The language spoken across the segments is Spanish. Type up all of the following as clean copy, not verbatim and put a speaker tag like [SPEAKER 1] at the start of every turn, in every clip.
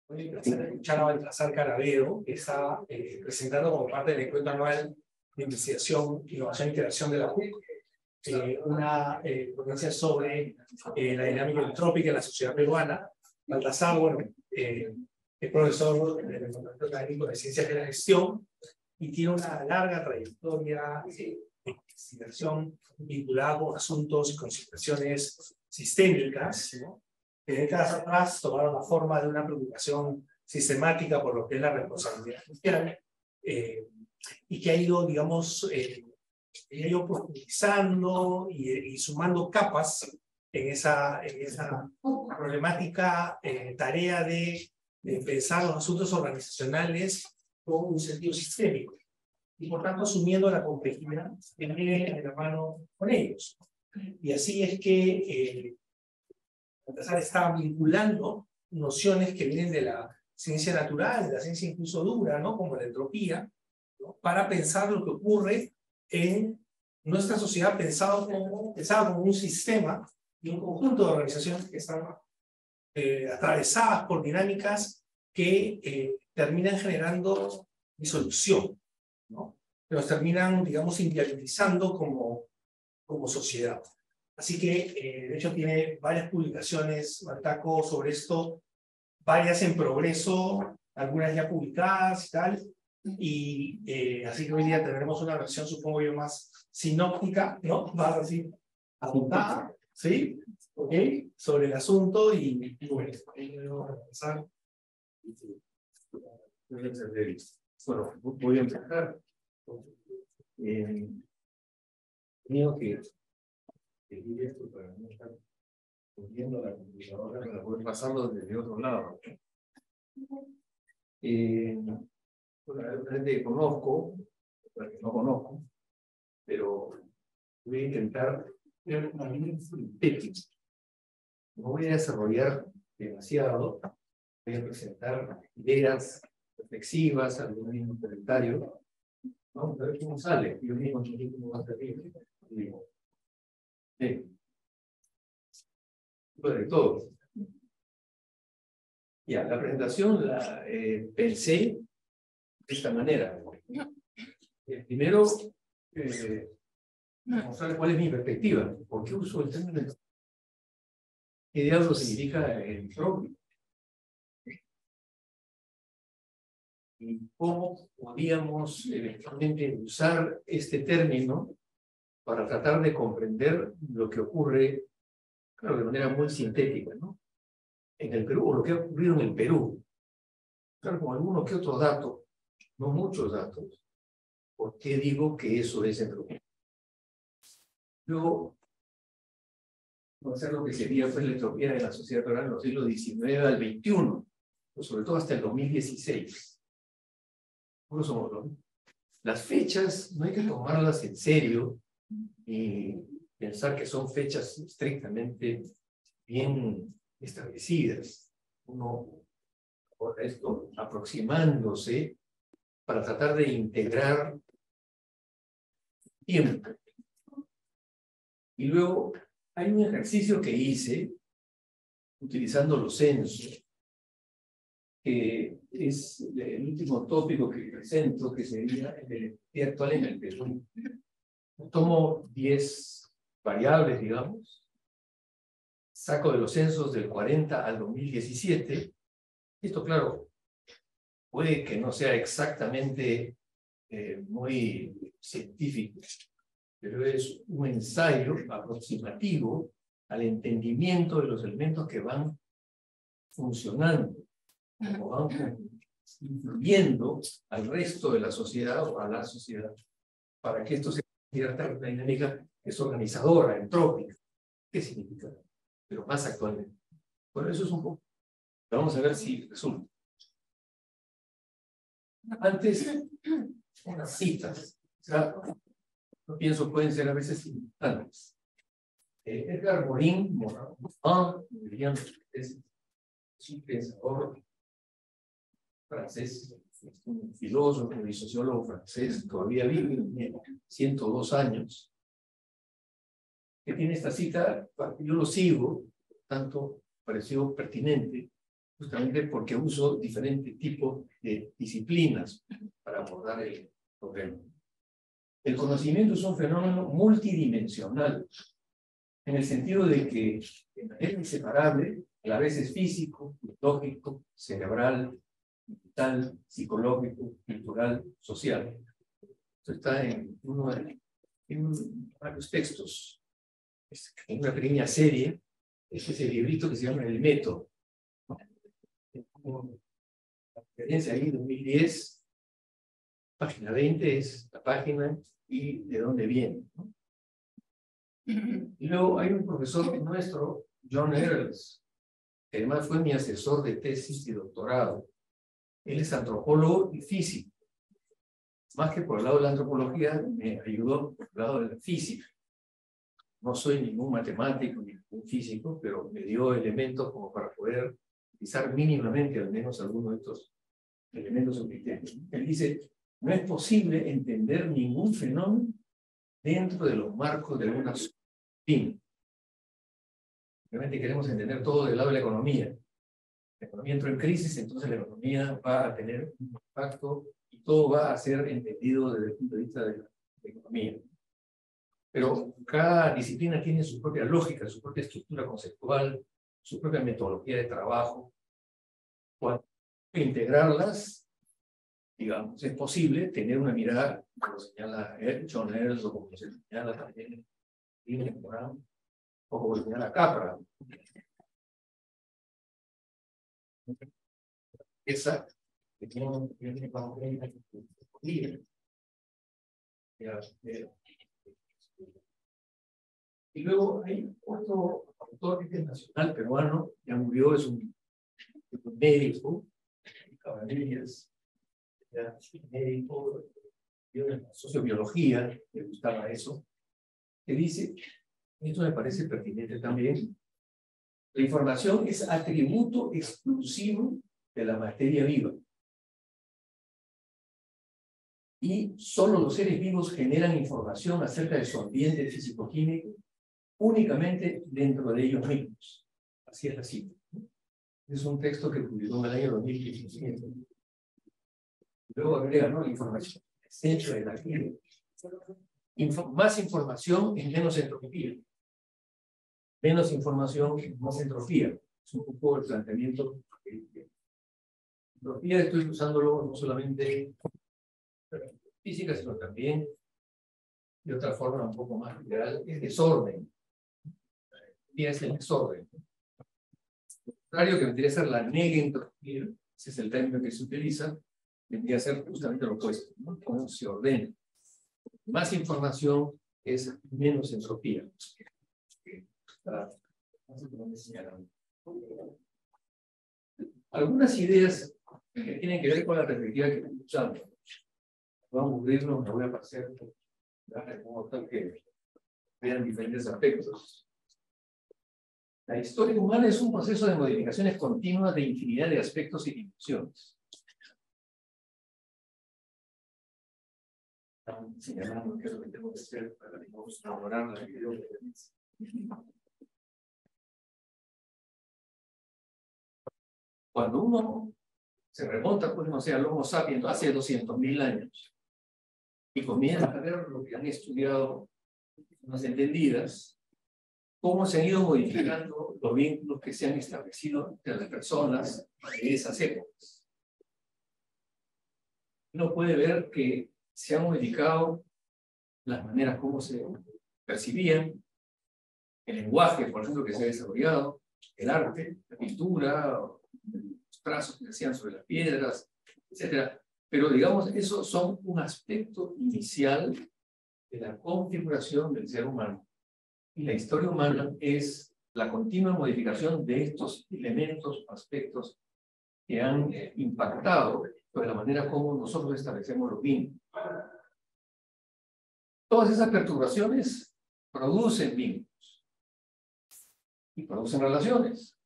[SPEAKER 1] Hoy escuchar a Baltasar Caravero, que está presentando como parte del encuentro anual de investigación, innovación e integración de la UC, una ponencia sobre la dinámica entrópica en la sociedad peruana. Baltasar, bueno, es profesor del Departamento Académico de Ciencias de la Gestión y tiene una larga trayectoria de investigación vinculada con asuntos y con situaciones sistémicas, ¿no? Que décadas atrás tomaron la forma de una preocupación sistemática por lo que es la responsabilidad social, y que ha ido, digamos, profundizando y sumando capas en esa problemática tarea de pensar los asuntos organizacionales con un sentido sistémico y por tanto asumiendo la complejidad que viene de la mano con ellos. Y así es que Baltasar está vinculando nociones que vienen de la ciencia natural, de la ciencia incluso dura, ¿no? Como la entropía, ¿no? Para pensar lo que ocurre en nuestra sociedad pensado como un sistema y un conjunto de organizaciones que están atravesadas por dinámicas que terminan generando disolución, ¿no? Que nos terminan, digamos, inviabilizando como sociedad. Así que, de hecho, tiene varias publicaciones, Baltaco, sobre esto, varias en progreso, algunas ya publicadas y tal. Y así que hoy día tendremos una versión, supongo yo, más sinóptica, ¿no? Más así, apuntada, ¿sí? ¿Ok? Sobre el asunto y bueno, vamos a empezar.
[SPEAKER 2] Bueno, voy a empezar. Tengo que seguir esto para no estar viendo la computadora, para poder pasarlo desde otro lado. Bueno, la gente que conozco, la que no conozco, pero voy a intentar tener una línea sintética. No voy a desarrollar demasiado, voy a presentar ideas reflexivas, algún comentario. Vamos a ver cómo sale. Yo mismo no sé cómo va a salir. Sobre todo. Ya, la presentación la pensé de esta manera. Primero, mostrar cuál es mi perspectiva. ¿Por qué uso el término? ¿Qué diablo significa entropía? ¿Y cómo podíamos eventualmente usar este término para tratar de comprender lo que ocurre, claro, de manera muy sintética, ¿no? En el Perú, o lo que ha ocurrido en el Perú. Claro, con alguno que otro dato, no muchos datos. ¿Por qué digo que eso es entropía? Luego, vamos a hacer lo que sería pues, la entropía de la sociedad peruana en los siglos XIX al XXI, pues, sobre todo hasta el 2016. Las fechas no hay que tomarlas en serio y pensar que son fechas estrictamente bien establecidas. Uno, por esto, aproximándose para tratar de integrar tiempo. Y luego hay un ejercicio que hice utilizando los censos, que es el último tópico que presento, que sería el actual en el Perú. Tomo 10 variables, digamos, saco de los censos del 40 al 2017. Esto, claro, puede que no sea exactamente muy científico, pero es un ensayo aproximativo al entendimiento de los elementos que van funcionando, como van influyendo al resto de la sociedad o a la sociedad, para que esto se convierta en una dinámica que es organizadora, entrópica. ¿Qué significa? Pero más actualmente. Bueno, eso es un poco. Vamos a ver si resulta. Antes, unas citas. O sea, no pienso, pueden ser a veces simultáneas. Edgar Morin, es un pensador francés, un filósofo y sociólogo francés, todavía vive, tiene 102 años, que tiene esta cita, yo lo sigo, tanto pareció pertinente, justamente porque uso diferentes tipos de disciplinas para abordar el problema. El conocimiento es un fenómeno multidimensional, en el sentido de que de manera inseparable, a la vez es físico, lógico, cerebral, mental, psicológico, cultural, social. Esto está en varios textos. En una pequeña serie, este es el librito que se llama El Método. La referencia ahí, 2010, página 20 es la página y de dónde viene, ¿no? Y luego hay un profesor nuestro, John Earls, que además fue mi asesor de tesis y doctorado. Él es antropólogo y físico. Más que por el lado de la antropología, me ayudó por el lado de la física. No soy ningún matemático ni ningún físico, pero me dio elementos como para poder utilizar mínimamente al menos algunos de estos elementos o criterios. Él dice, no es posible entender ningún fenómeno dentro de los marcos de una fin. Realmente queremos entender todo del lado de la economía. La economía entró en crisis, entonces la economía va a tener un impacto y todo va a ser entendido desde el punto de vista de la economía. Pero cada disciplina tiene su propia lógica, su propia estructura conceptual, su propia metodología de trabajo. Cuando integrarlas, digamos, es posible tener una mirada, como señala John Earls, o como se señala también Irving Moran, o como señala Capra. Esa que tiene y luego hay otro autor internacional peruano, ya murió, es un médico, Cabanillas, médico, de sociobiología, le gustaba eso, que dice, esto me parece pertinente también, la información es atributo exclusivo de la materia viva. Y solo los seres vivos generan información acerca de su ambiente físico-químico únicamente dentro de ellos mismos. Así es la cita. Es un texto que publicó en el año 2017. Luego agrega, ¿no? La información esencia de la vida. Más información es menos entropía. Menos información es más entropía. Es un poco el planteamiento. Entropía estoy usándolo no solamente física, sino también de otra forma un poco más general, es desorden. Entropía es el desorden. Lo contrario que vendría a ser la negentropía, ese es el término que se utiliza, vendría a ser justamente lo opuesto, ¿no? Cómo se ordena. Más información es menos entropía. Algunas ideas que tienen que ver con la perspectiva que estamos usando. Vamos a cubrirlo, me voy a pasar como tal que vean diferentes aspectos. La historia humana es un proceso de modificaciones continuas de infinidad de aspectos y dimensiones. Están señalando qué es lo que tengo que hacer para elaborar la videoconferencia. Cuando uno se remonta, pues no sé, al Homo sapiens hace 200.000 años y comienza a ver lo que han estudiado las entendidas, cómo se han ido modificando los vínculos que se han establecido entre las personas de esas épocas. Uno puede ver que se han modificado las maneras como se percibían, el lenguaje, por ejemplo, que se ha desarrollado, el arte, la pintura, los trazos que se hacían sobre las piedras, etc. Pero, digamos, esos son un aspecto inicial de la configuración del ser humano. Y la historia humana es la continua modificación de estos elementos, aspectos que han impactado sobre la manera como nosotros establecemos los vínculos. Todas esas perturbaciones producen vínculos y producen relaciones.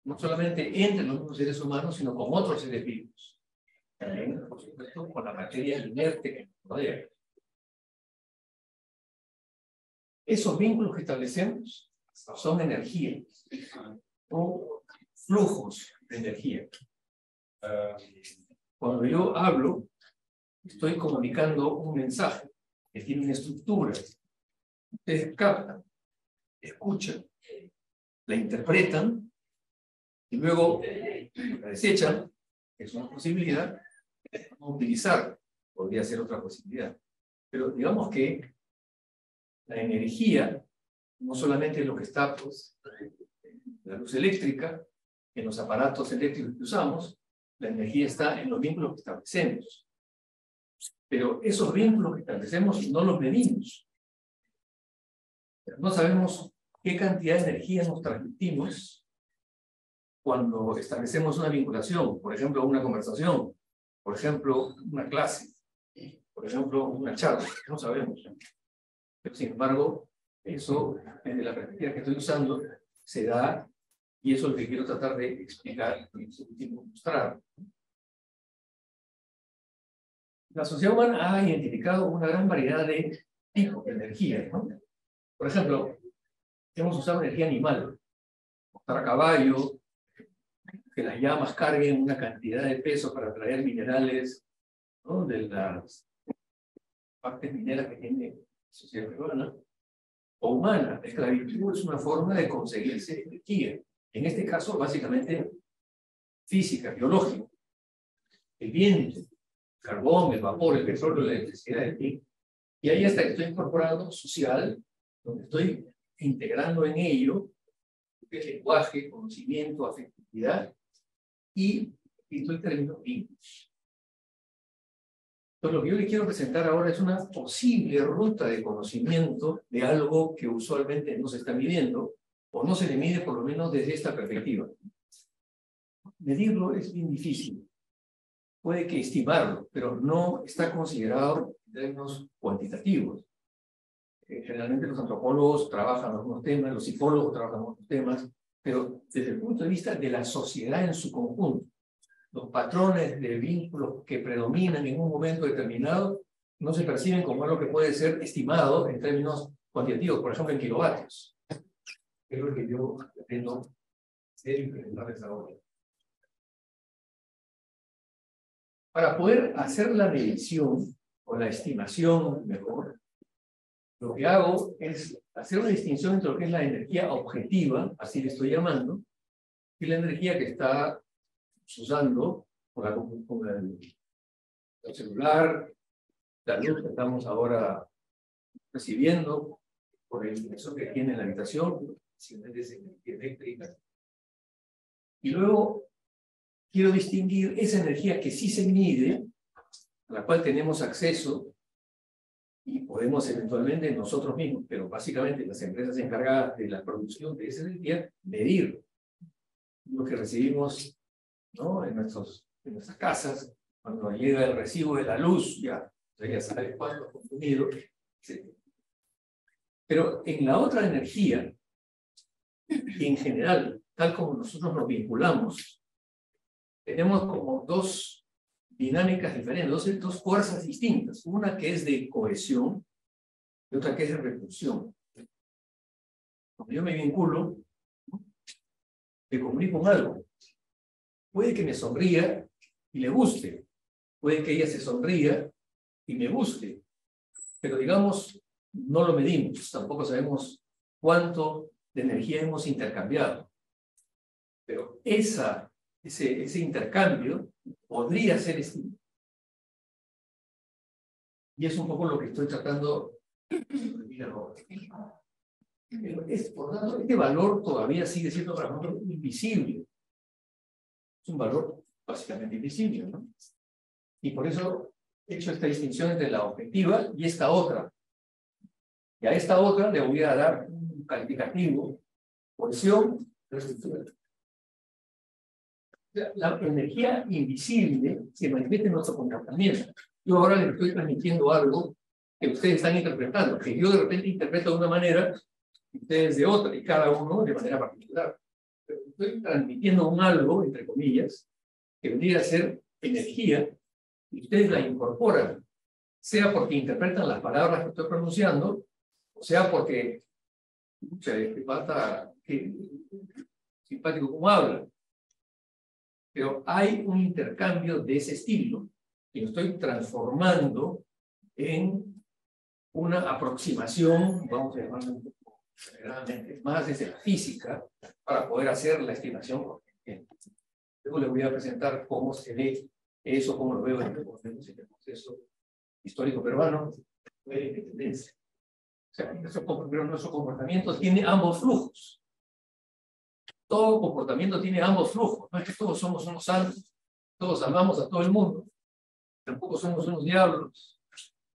[SPEAKER 2] No solamente entre los mismos seres humanos, sino con otros seres vivos. También, por supuesto, con la materia inerte que nos rodea. Esos vínculos que establecemos son energía. O flujos de energía. Cuando yo hablo, estoy comunicando un mensaje que tiene una estructura. Ustedes captan, escuchan, la interpretan y luego la desechan, que es una posibilidad, no utilizar, podría ser otra posibilidad. Pero digamos que la energía no solamente es lo que está, pues, en la luz eléctrica, en los aparatos eléctricos que usamos, la energía está en los vínculos que establecemos. Pero esos vínculos que establecemos no los medimos. No sabemos qué cantidad de energía nos transmitimos cuando establecemos una vinculación, por ejemplo, una conversación, por ejemplo, una clase, por ejemplo, una charla, no sabemos. Pero, sin embargo, eso, desde la perspectiva que estoy usando, se da, y eso es lo que quiero tratar de explicar y mostrar. La sociedad humana ha identificado una gran variedad de tipos de energía, ¿no? Por ejemplo, hemos usado energía animal, montar a caballo, que las llamas carguen una cantidad de peso para traer minerales, ¿no?, de las partes mineras que tiene la sociedad peruana, o humana. La esclavitud es una forma de conseguirse energía. En este caso, básicamente, física, biológica. El viento, el carbón, el vapor, el petróleo, la electricidad, en fin. Y ahí hasta que estoy incorporando social, donde estoy integrando en ello lo que es lenguaje, conocimiento, afectividad y estoy términos vínculos. Entonces, lo que yo le quiero presentar ahora es una posible ruta de conocimiento de algo que usualmente no se está midiendo, o no se le mide por lo menos desde esta perspectiva. Medirlo es bien difícil. Puede que estimarlo, pero no está considerado en términos cuantitativos. Generalmente los antropólogos trabajan algunos temas, los psicólogos trabajan otros temas, pero desde el punto de vista de la sociedad en su conjunto, los patrones de vínculos que predominan en un momento determinado no se perciben como algo que puede ser estimado en términos cuantitativos, por ejemplo en kilovatios. Es lo que yo pretendo hacer y presentarles ahora. Para poder hacer la medición o la estimación mejor, lo que hago es hacer una distinción entre lo que es la energía objetiva, así le estoy llamando, y la energía que está usando con el celular, la luz que estamos ahora recibiendo, por el inversor que tiene en la habitación, si no es energía eléctrica. Y luego quiero distinguir esa energía que sí se mide, a la cual tenemos acceso, y podemos eventualmente nosotros mismos, pero básicamente las empresas encargadas de la producción de esa energía, medir lo que recibimos, ¿no?, en nuestras casas, cuando llega el recibo de la luz, ya sabes cuánto ha consumido, etc. Pero en la otra energía, en general, tal como nosotros nos vinculamos, tenemos como dos dinámicas diferentes, dos fuerzas distintas. Una que es de cohesión y otra que es de repulsión. Cuando yo me vinculo, me comunico con algo. Puede que me sonría y le guste. Puede que ella se sonría y me guste. Pero digamos, no lo medimos. Tampoco sabemos cuánto de energía hemos intercambiado. Pero ese intercambio podría ser estimado. Y es un poco lo que estoy tratando de mirar ahora. Por lo tanto, este valor todavía sigue siendo para nosotros invisible. Es un valor básicamente invisible, ¿no? Y por eso he hecho esta distinción entre la objetiva y esta otra. Y a esta otra le voy a dar un calificativo, cohesión, restricción. La energía invisible se manifiesta en nuestro comportamiento. Yo ahora les estoy transmitiendo algo que ustedes están interpretando, que yo de repente interpreto de una manera y ustedes de otra, y cada uno de manera particular. Pero estoy transmitiendo un algo, entre comillas, que vendría a ser energía, y ustedes la incorporan, sea porque interpretan las palabras que estoy pronunciando, o sea porque, pucha, este pata, qué simpático como habla. Pero hay un intercambio de ese estilo que lo estoy transformando en una aproximación, vamos a llamarlo un poco generalmente, más desde la física, para poder hacer la estimación. Luego les voy a presentar cómo se ve eso, cómo lo veo en el proceso histórico peruano. O sea, nuestro comportamiento tiene ambos flujos. Todo comportamiento tiene ambos flujos. No es que todos somos unos santos, todos amamos a todo el mundo, tampoco somos unos diablos.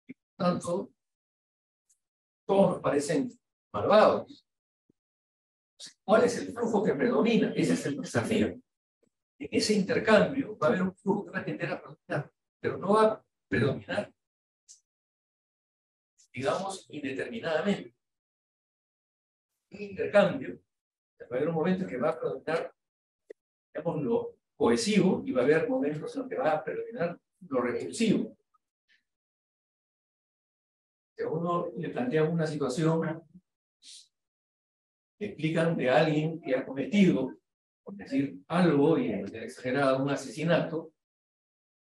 [SPEAKER 2] Por tanto, todos nos parecen malvados. ¿Cuál es el flujo que predomina? Ese es el desafío. En ese intercambio va a haber un flujo que va a tender a predominar, pero no va a predominar, digamos, indeterminadamente. Un intercambio, va a haber un momento en que va a predominar, digamos, lo cohesivo y va a haber momentos en los que va a predominar lo repulsivo. Si a uno le plantean una situación, le explican de alguien que ha cometido, por decir algo y de manera exagerada, un asesinato,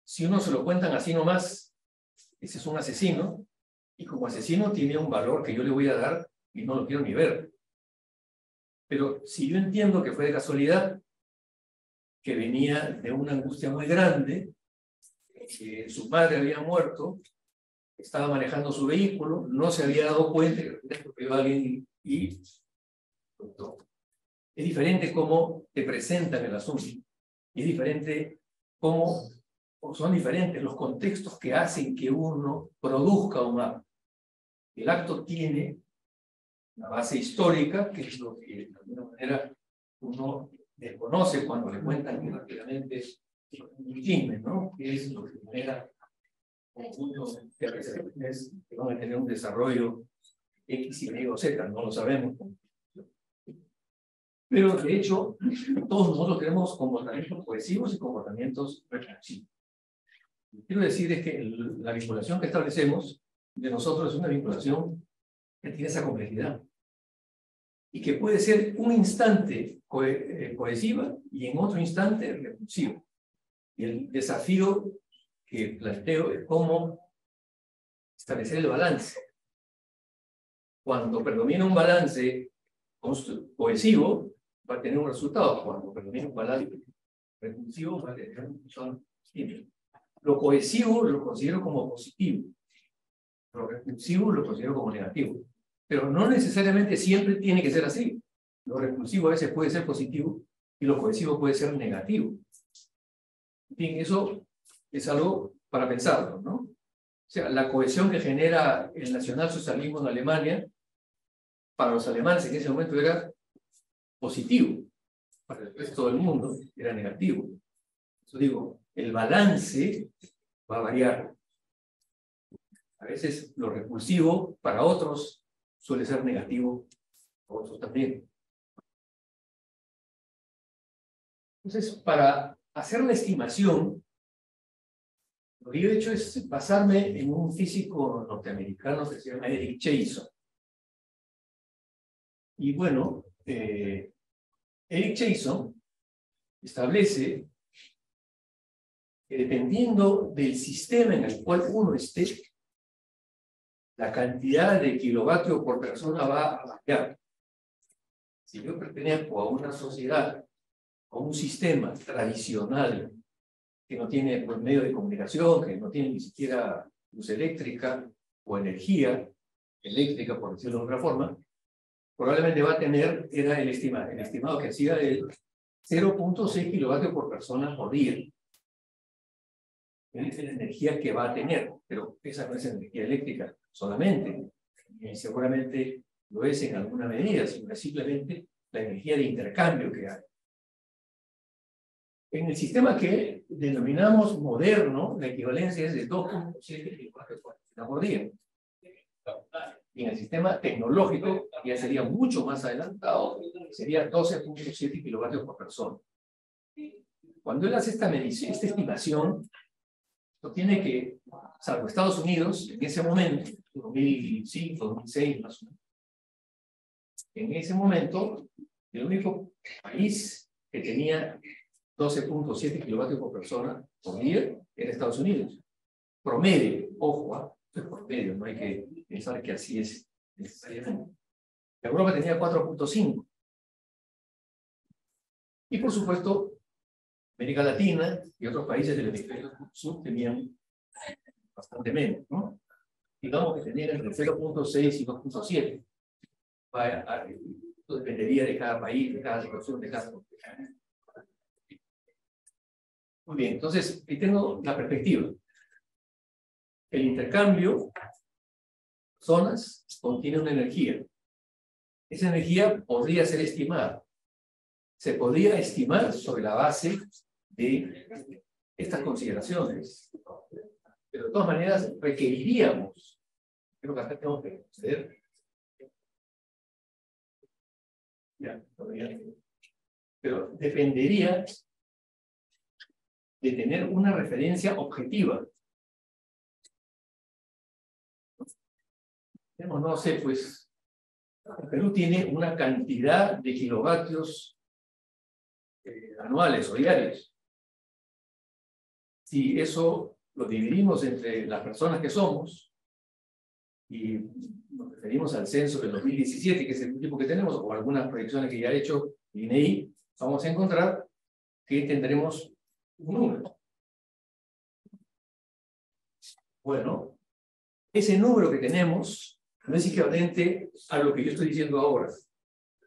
[SPEAKER 2] si uno se lo cuentan así nomás, ese es un asesino, y como asesino tiene un valor que yo le voy a dar y no lo quiero ni ver. Pero si yo entiendo que fue de casualidad, que venía de una angustia muy grande, que su madre había muerto, estaba manejando su vehículo, no se había dado cuenta que atropelló a alguien y es diferente cómo te presentan el asunto. Y es diferente cómo, o son diferentes los contextos que hacen que uno produzca un acto. El acto tiene una base histórica, que es lo que de alguna manera uno desconoce cuando le cuentan que rápidamente es un chisme, ¿no? Que es lo que genera conjuntos de recepciones que van a tener un desarrollo X, Y o Z, no lo sabemos. Pero de hecho, todos nosotros tenemos comportamientos cohesivos y comportamientos repulsivos. Lo que quiero decir es que la vinculación que establecemos de nosotros es una vinculación que tiene esa complejidad y que puede ser un instante cohesiva y en otro instante repulsiva. Y el desafío que planteo es cómo establecer el balance. Cuando predomina un balance cohesivo, va a tener un resultado. Cuando predomina un balance repulsivo, va a tener un resultado distinto. Lo cohesivo lo considero como positivo. Lo repulsivo lo considero como negativo. Pero no necesariamente siempre tiene que ser así. Lo repulsivo a veces puede ser positivo y lo cohesivo puede ser negativo. En fin, eso es algo para pensarlo, ¿no? O sea, la cohesión que genera el nacionalsocialismo en Alemania, para los alemanes en ese momento era positivo, para el resto del mundo era negativo. Yo digo, el balance va a variar. A veces lo repulsivo para otros suele ser negativo, para otros también. Entonces, para hacer la estimación, lo que yo he hecho es basarme en un físico norteamericano que se llama Eric Chason. Y bueno, Eric Chason establece que dependiendo del sistema en el cual uno esté, la cantidad de kilovatios por persona va a variar. Si yo pertenezco a una sociedad, a un sistema tradicional, que no tiene pues, medio de comunicación, que no tiene ni siquiera luz eléctrica o energía eléctrica, por decirlo de otra forma, probablemente va a tener, era el estimado que hacía de 0.6 kilovatios por persona por día. Es la energía que va a tener, pero esa no es energía eléctrica solamente, y seguramente lo es en alguna medida, sino es simplemente la energía de intercambio que hay. En el sistema que denominamos moderno, la equivalencia es de 2.7 kilovatios por día. Y en el sistema tecnológico, ya sería mucho más adelantado, sería 12.7 kilovatios por persona. Cuando él hace esta medición, esta estimación, lo tiene que, salvo Estados Unidos, en ese momento, 2005, 2006 más o menos, en ese momento, el único país que tenía 12.7 kilovatios por persona por día en Estados Unidos. Promedio, ojo, es promedio, no hay que pensar que así es necesariamente. Europa tenía 4.5. Y por supuesto, América Latina y otros países del hemisferio sur tenían bastante menos, ¿no? Digamos que tenían entre 0.6 y 2.7. Esto dependería de cada país, de cada situación, de cada... Muy bien, entonces, ahí tengo la perspectiva. El intercambio, zonas, contiene una energía. Esa energía podría ser estimada. Se podría estimar sobre la base de estas consideraciones. Pero de todas maneras requeriríamos, creo que acá tengo que proceder. Ya, todavía. Pero dependería de tener una referencia objetiva. No sé, pues, Perú tiene una cantidad de kilovatios anuales o diarios. Si eso lo dividimos entre las personas que somos y nos referimos al censo del 2017, que es el último que tenemos, o algunas proyecciones que ya ha hecho INEI, vamos a encontrar que tendremos un número. Bueno, ese número que tenemos no es equivalente a lo que yo estoy diciendo ahora,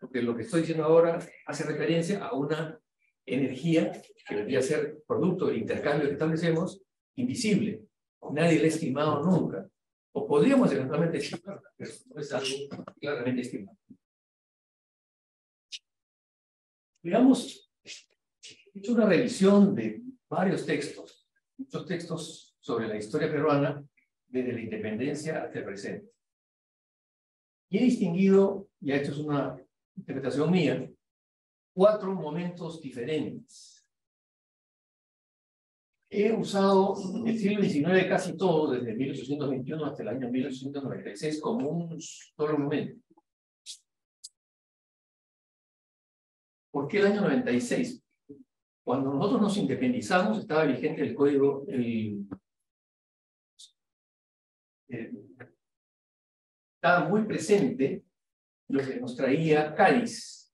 [SPEAKER 2] porque lo que estoy diciendo ahora hace referencia a una energía que debería ser producto del intercambio que establecemos, invisible. Nadie la ha estimado nunca. O podríamos eventualmente estimarla, pero no es algo claramente estimado. Veamos, he hecho una revisión de varios textos, muchos textos sobre la historia peruana desde la independencia hasta el presente. Y he distinguido, y esto es una interpretación mía, 4 momentos diferentes. He usado el siglo XIX casi todo, desde 1821 hasta el año 1896, como un solo momento. ¿Por qué el año 96? Cuando nosotros nos independizamos, estaba vigente el código, estaba muy presente lo que nos traía Cádiz.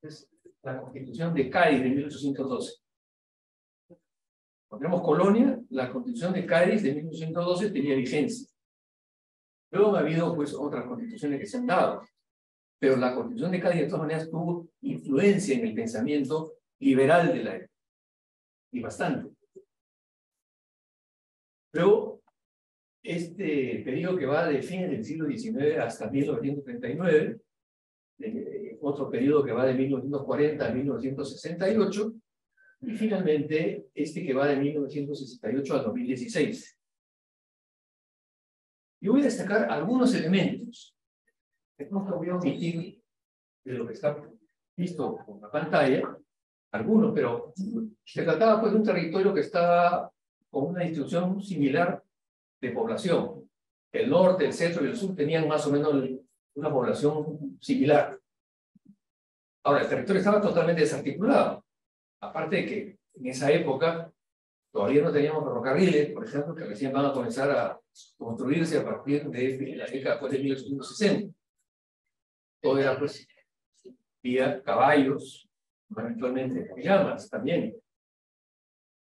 [SPEAKER 2] Es la Constitución de Cádiz de 1812. Cuando éramos colonia, la Constitución de Cádiz de 1812 tenía vigencia. Luego ha habido pues otras constituciones que se han dado, pero la Constitución de Cádiz de todas maneras tuvo influencia en el pensamiento liberal de la época, y bastante. Luego, este periodo que va de fines del siglo XIX hasta 1939, otro periodo que va de 1940 a 1968, y finalmente este que va de 1968 al 2016. Yo voy a destacar algunos elementos. No voy a omitir de lo que está visto por la pantalla, algunos, pero se trataba pues de un territorio que estaba con una distribución similar de población. El norte, el centro y el sur tenían más o menos una población similar. Ahora, el territorio estaba totalmente desarticulado. Aparte de que en esa época todavía no teníamos ferrocarriles, por ejemplo, que recién van a comenzar a construirse a partir de la década pues, de 1860. Todo era pues vía caballos, eventualmente llamas también.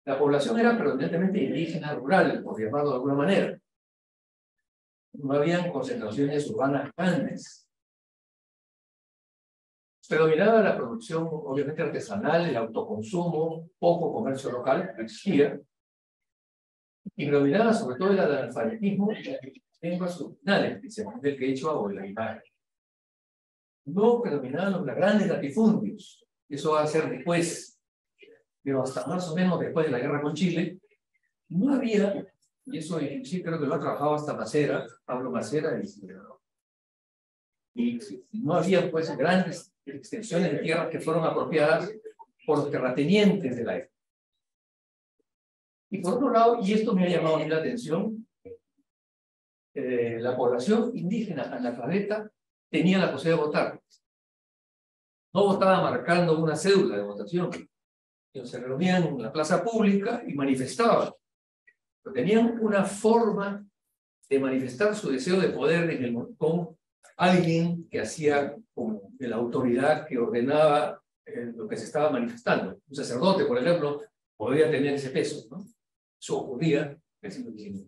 [SPEAKER 2] La población era predominantemente indígena rural, por llamarlo de alguna manera. No habían concentraciones urbanas grandes. Predominaba la producción, obviamente, artesanal, el autoconsumo, poco comercio local, no existía. Y predominaba sobre todo el analfabetismo y las lenguas originales, especialmente el quechua o el aymara. No predominaban los grandes latifundios. Eso va a ser después, pero hasta más o menos después de la guerra con Chile, no había, y eso sí creo que lo ha trabajado hasta Macera, Pablo Macera, y no había pues grandes extensiones de tierras que fueron apropiadas por los terratenientes de la época. Y por otro lado, y esto me ha llamado a mí la atención, la población indígena analfabeta tenía la posibilidad de votar. no votaba marcando una cédula de votación. Ellos se reunían en la plaza pública y manifestaban. Pero tenían una forma de manifestar su deseo de poder con alguien que hacía como de la autoridad que ordenaba lo que se estaba manifestando. Un sacerdote, por ejemplo, podría tener ese peso, ¿no? Eso ocurría en el siglo XIX.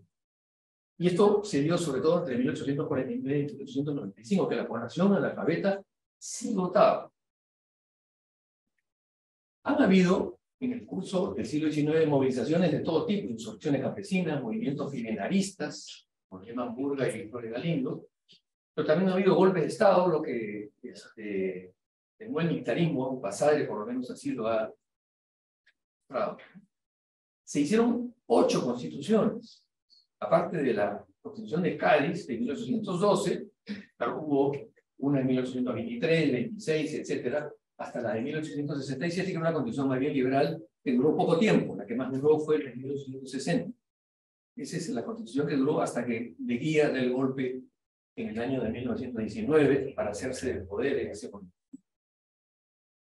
[SPEAKER 2] Y esto se dio sobre todo entre 1849 y 1895, que la población analfabeta sí votaba. Han habido en el curso del siglo XIX movilizaciones de todo tipo, insurrecciones campesinas, movimientos milenaristas, por ejemplo, Burga y Victoria Galindo, pero también ha habido golpes de Estado, lo que el buen militarismo, un pasaje por lo menos así lo ha mostrado. Se hicieron 8 constituciones, aparte de la Constitución de Cádiz de 1812, hubo una en 1823, 26, etcétera, hasta la de 1867, que era una constitución más bien liberal, que duró poco tiempo. La que más duró fue la de 1860. Esa es la constitución que duró hasta que Leguía da el golpe en el año de 1919 para hacerse del poder en ese momento.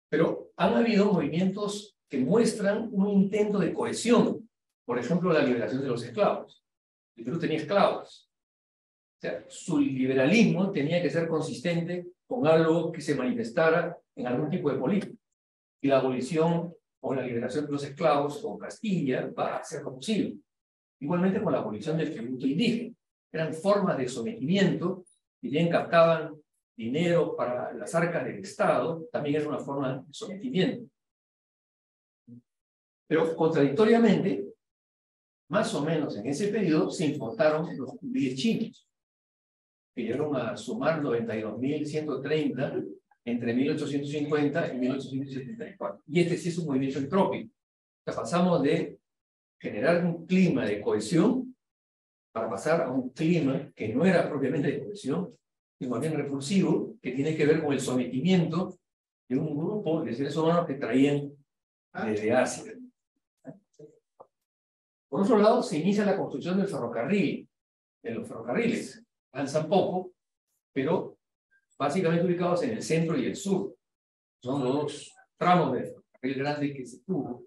[SPEAKER 2] Pero han habido movimientos que muestran un intento de cohesión. Por ejemplo, la liberación de los esclavos. El Perú tenía esclavos. O sea, su liberalismo tenía que ser consistente con algo que se manifestara en algún tipo de política. Y la abolición o la liberación de los esclavos con Castilla va a ser lo posible. Igualmente con la abolición del tributo indígena. Eran formas de sometimiento, y bien captaban dinero para las arcas del Estado, también era una forma de sometimiento. Pero contradictoriamente, más o menos en ese periodo se importaron los cubíes chinos, que llegaron a sumar 92.130 entre 1850 y 1874. Y este sí es un movimiento entrópico. O sea, pasamos de generar un clima de cohesión para pasar a un clima que no era propiamente de cohesión, sino más bien repulsivo, que tiene que ver con el sometimiento de un grupo de seres humanos que traían desde Asia. Por otro lado, se inicia la construcción del ferrocarril, de los ferrocarriles. Avanzan poco, pero básicamente ubicados en el centro y el sur. Son los 2 tramos de ferrocarril grande que se tuvo,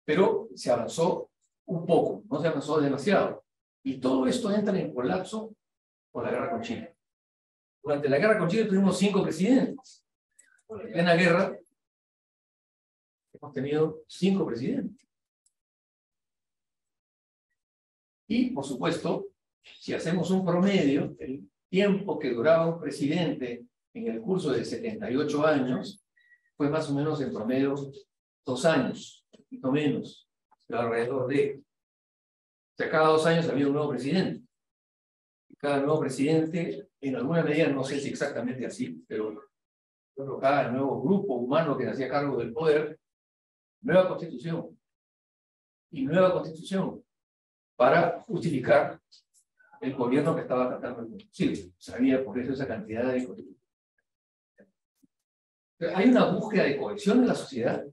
[SPEAKER 2] pero se avanzó un poco, no se avanzó demasiado. Y todo esto entra en colapso con la guerra con Chile. Durante la guerra con Chile tuvimos 5 presidentes. En plena guerra hemos tenido 5 presidentes. Y, por supuesto, si hacemos un promedio, el tiempo que duraba un presidente en el curso de 78 años fue más o menos en promedio 2 años, un poquito menos, pero alrededor de... O sea, cada 2 años había un nuevo presidente. Y cada nuevo presidente, en alguna medida, no sé si exactamente así, pero cada nuevo grupo humano que se hacía cargo del poder, nueva constitución. Y nueva constitución para justificar el gobierno que estaba tratando de conducir. Sabía por eso esa cantidad de constituciones. Hay una búsqueda de cohesión en la sociedad.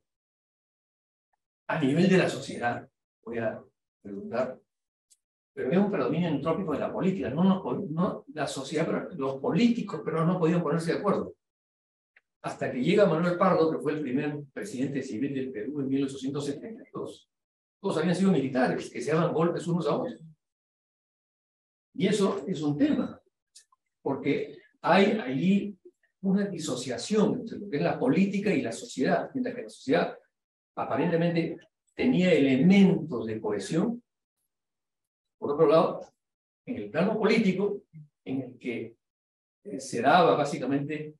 [SPEAKER 2] A nivel de la sociedad, voy a preguntar, pero hay un predominio entrópico de la política. No la sociedad, pero los políticos, pero no podían ponerse de acuerdo. Hasta que llega Manuel Pardo, que fue el primer presidente civil del Perú en 1872. Todos habían sido militares, que se daban golpes unos a otros. Y eso es un tema, porque hay ahí una disociación entre lo que es la política y la sociedad, mientras que la sociedad aparentemente tenía elementos de cohesión. Por otro lado, en el plano político, en el que se daba básicamente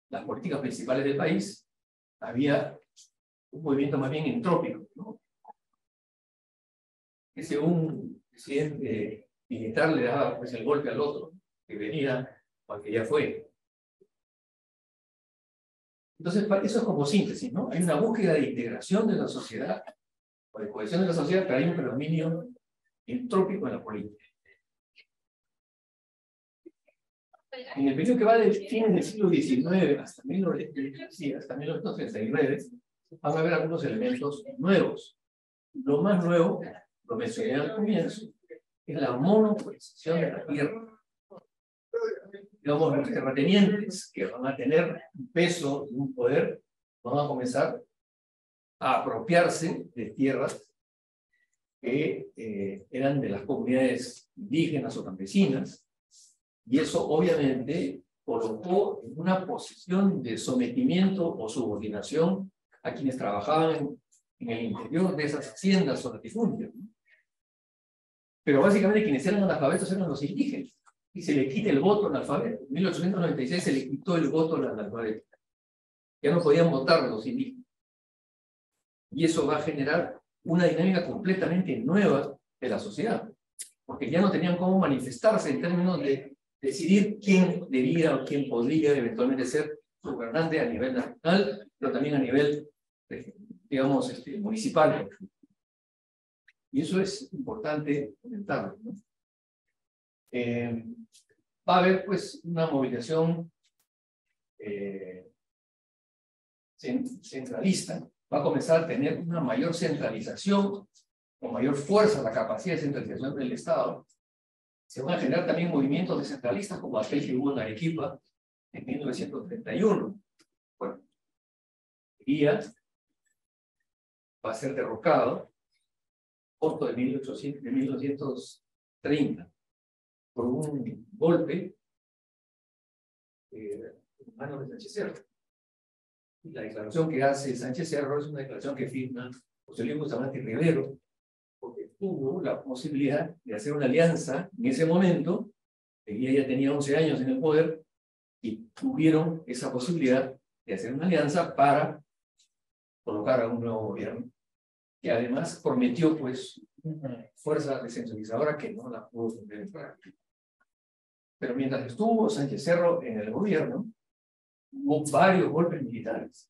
[SPEAKER 2] las políticas principales del país, había un movimiento más bien entrópico, ¿no? Que si un presidente militar le daba pues, el golpe al otro, que venía o al que ya fue. Entonces, eso es como síntesis, ¿no? Hay una búsqueda de integración de la sociedad, o de cohesión de la sociedad, pero hay un predominio entrópico en la política. En el periodo que va del fin del siglo XIX hasta 1939, van a haber algunos elementos nuevos. Lo más nuevo, lo mencioné al comienzo, es la monopolización de la tierra. digamos, los terratenientes que van a tener un peso y un poder, van a comenzar a apropiarse de tierras que eran de las comunidades indígenas o campesinas, y eso obviamente colocó en una posición de sometimiento o subordinación a quienes trabajaban en el interior de esas haciendas o latifundios, ¿no? Pero básicamente quienes eran analfabetos eran los indígenas, y se le quita el voto analfabeto. En 1896 se le quitó el voto al analfabeto. Ya no podían votar los indígenas. Y eso va a generar una dinámica completamente nueva de la sociedad, porque ya no tenían cómo manifestarse en términos de decidir quién debía o quién podría eventualmente ser gobernante a nivel nacional, pero también a nivel, digamos, municipal. Y eso es importante comentarlo, ¿no? Va a haber, pues, una movilización centralista. Va a comenzar a tener una mayor centralización, con mayor fuerza la capacidad de centralización del Estado. Se van a generar también movimientos descentralistas, como aquel que hubo en Arequipa en 1931. Bueno, Guía va a ser derrocado en agosto de 1930 por un golpe en manos de Sánchez Cerro. Y la declaración que hace Sánchez Cerro es una declaración que firma José Luis Bustamante Rivero, porque tuvo la posibilidad de hacer una alianza en ese momento. Ella ya tenía 11 años en el poder y tuvieron esa posibilidad de hacer una alianza para colocar a un nuevo gobierno, que además prometió, pues, una fuerza descentralizadora que no la pudo poner en práctica. Pero mientras estuvo Sánchez Cerro en el gobierno, hubo varios golpes militares.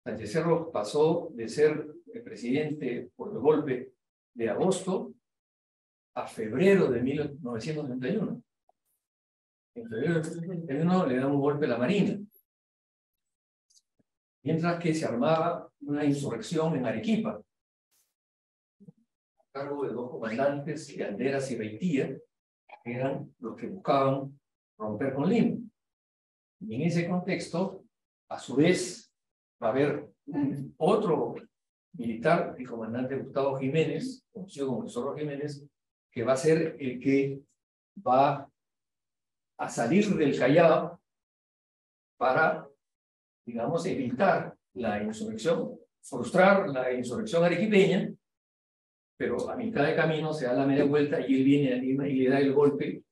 [SPEAKER 2] Sánchez Cerro pasó de ser el presidente por el golpe de agosto a febrero de 1991. En febrero de 1991 le da un golpe a la Marina, mientras que se armaba una insurrección en Arequipa, a cargo de dos comandantes, Ganderas y Reitía, que eran los que buscaban romper con Lima. Y en ese contexto, a su vez, va a haber otro militar, el comandante Gustavo Jiménez, conocido como el Zorro Jiménez, que va a ser el que va a salir del Callao para, digamos, evitar la insurrección, frustrar la insurrección arequipeña, pero a mitad de camino se da la media vuelta y él viene a Lima y le da el golpe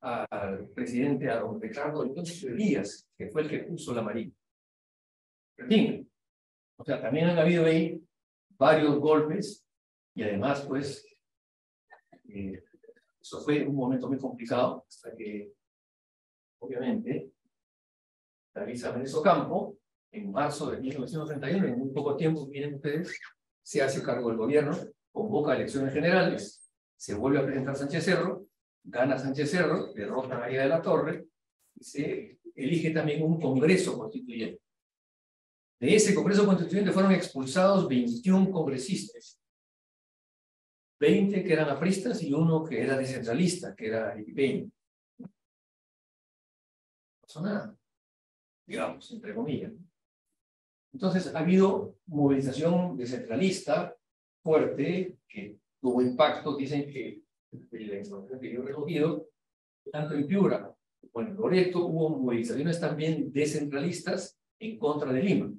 [SPEAKER 2] al presidente, a don Ricardo Díaz, que fue el que puso la Marina. En fin, o sea, también han habido ahí varios golpes y además, pues, eso fue un momento muy complicado hasta que, obviamente, David Sáenz Ocampo, en marzo de 1931, en muy poco tiempo, miren ustedes, se hace cargo del gobierno, convoca elecciones generales, se vuelve a presentar Sánchez Cerro, gana Sánchez Cerro, derrota a María de la Torre, y se elige también un congreso constituyente. De ese congreso constituyente fueron expulsados 21 congresistas, 20 que eran apristas y uno que era descentralista, que era arequipeño. No pasó nada, digamos, entre comillas. Entonces ha habido movilización descentralista fuerte, que tuvo impacto, dicen que la información que yo he recogido, tanto en Piura como en Loreto hubo movilizaciones también descentralistas en contra de Lima.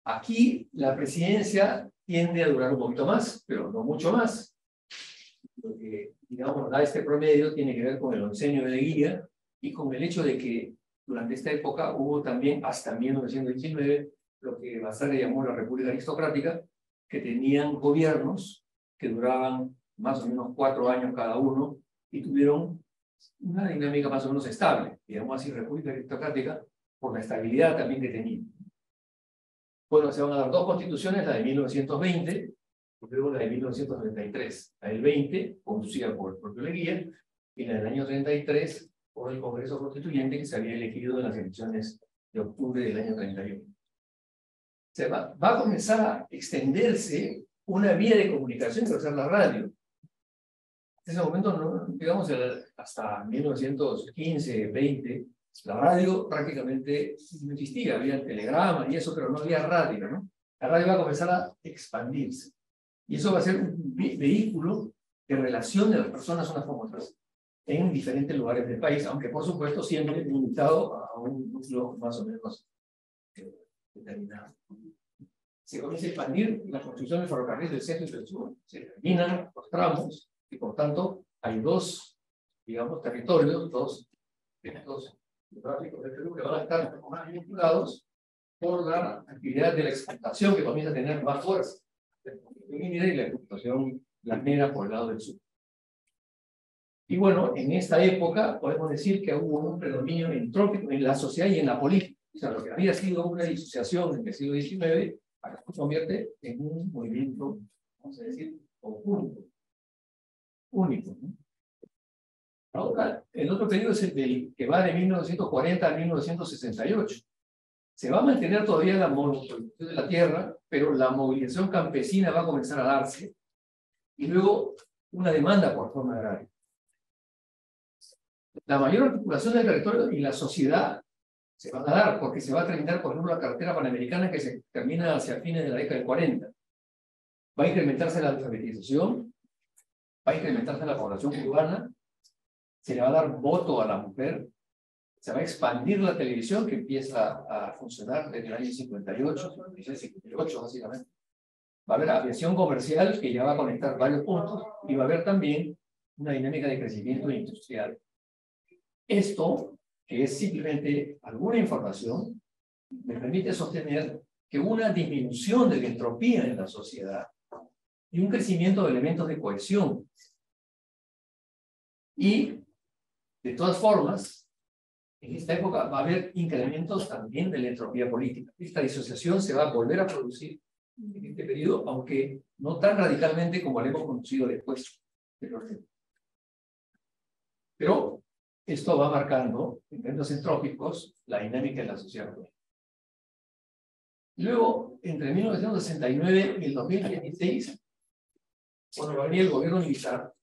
[SPEAKER 2] Aquí la presidencia tiende a durar un poquito más, pero no mucho más. Lo que, digamos, da este promedio tiene que ver con el oncenio de Leguía y con el hecho de que durante esta época hubo también, hasta 1919, lo que Basaglia llamó la República Aristocrática, que tenían gobiernos que duraban más o menos 4 años cada uno y tuvieron una dinámica más o menos estable, digamos así, República Aristocrática, por la estabilidad también que tenían. Bueno, se van a dar dos constituciones, la de 1920 y luego la de 1933. La del 20, conducida por el propio Leguía, y la del año 33 por el Congreso Constituyente que se había elegido en las elecciones de octubre del año 31. Va a comenzar a extenderse una vía de comunicación que va a ser la radio. ese momento, no, digamos, hasta 1915, 20, la radio prácticamente no existía, había telegramas y eso, pero no había radio, ¿no? La radio va a comenzar a expandirse. Y eso va a ser un vehículo de relación de las personas unas con otras en diferentes lugares del país, aunque por supuesto siempre limitado a un núcleo más o menos determinado. Se comienza a expandir la construcción de ferrocarriles del centro y del sur. Se terminan los tramos y por tanto hay dos, digamos, territorios, dos geográficos del Perú que van a estar más vinculados por la actividad de la exportación que comienza a tener más fuerza. Y la exportación blanera por el lado del sur. Y bueno, en esta época podemos decir que hubo un predominio entrópico en la sociedad y en la política. O sea, lo que había sido una disociación en el siglo XIX, acá se convierte en un movimiento, vamos a decir, conjunto, único, ¿no? Ahora, el otro periodo es el que va de 1940 a 1968. Se va a mantener todavía la monopolización de la tierra, pero la movilización campesina va a comenzar a darse, y luego una demanda por forma agraria. La mayor articulación del territorio y la sociedad se van a dar, porque se va a terminar, por ejemplo, la carretera panamericana que se termina hacia fines de la década del 40. Va a incrementarse la alfabetización, va a incrementarse la población urbana, se le va a dar voto a la mujer, se va a expandir la televisión que empieza a funcionar desde el año 58, 58 básicamente. Va a haber aviación comercial que ya va a conectar varios puntos y va a haber también una dinámica de crecimiento industrial. Esto, que es simplemente alguna información, me permite sostener que una disminución de la entropía en la sociedad y un crecimiento de elementos de cohesión. Y, de todas formas, en esta época va a haber incrementos también de la entropía política. Esta disociación se va a volver a producir en este periodo, aunque no tan radicalmente como lo hemos conocido después. Pero esto va marcando, en términos entrópicos, la dinámica de la sociedad. Luego, entre 1969 y el 2016, cuando va a venir el gobierno militar,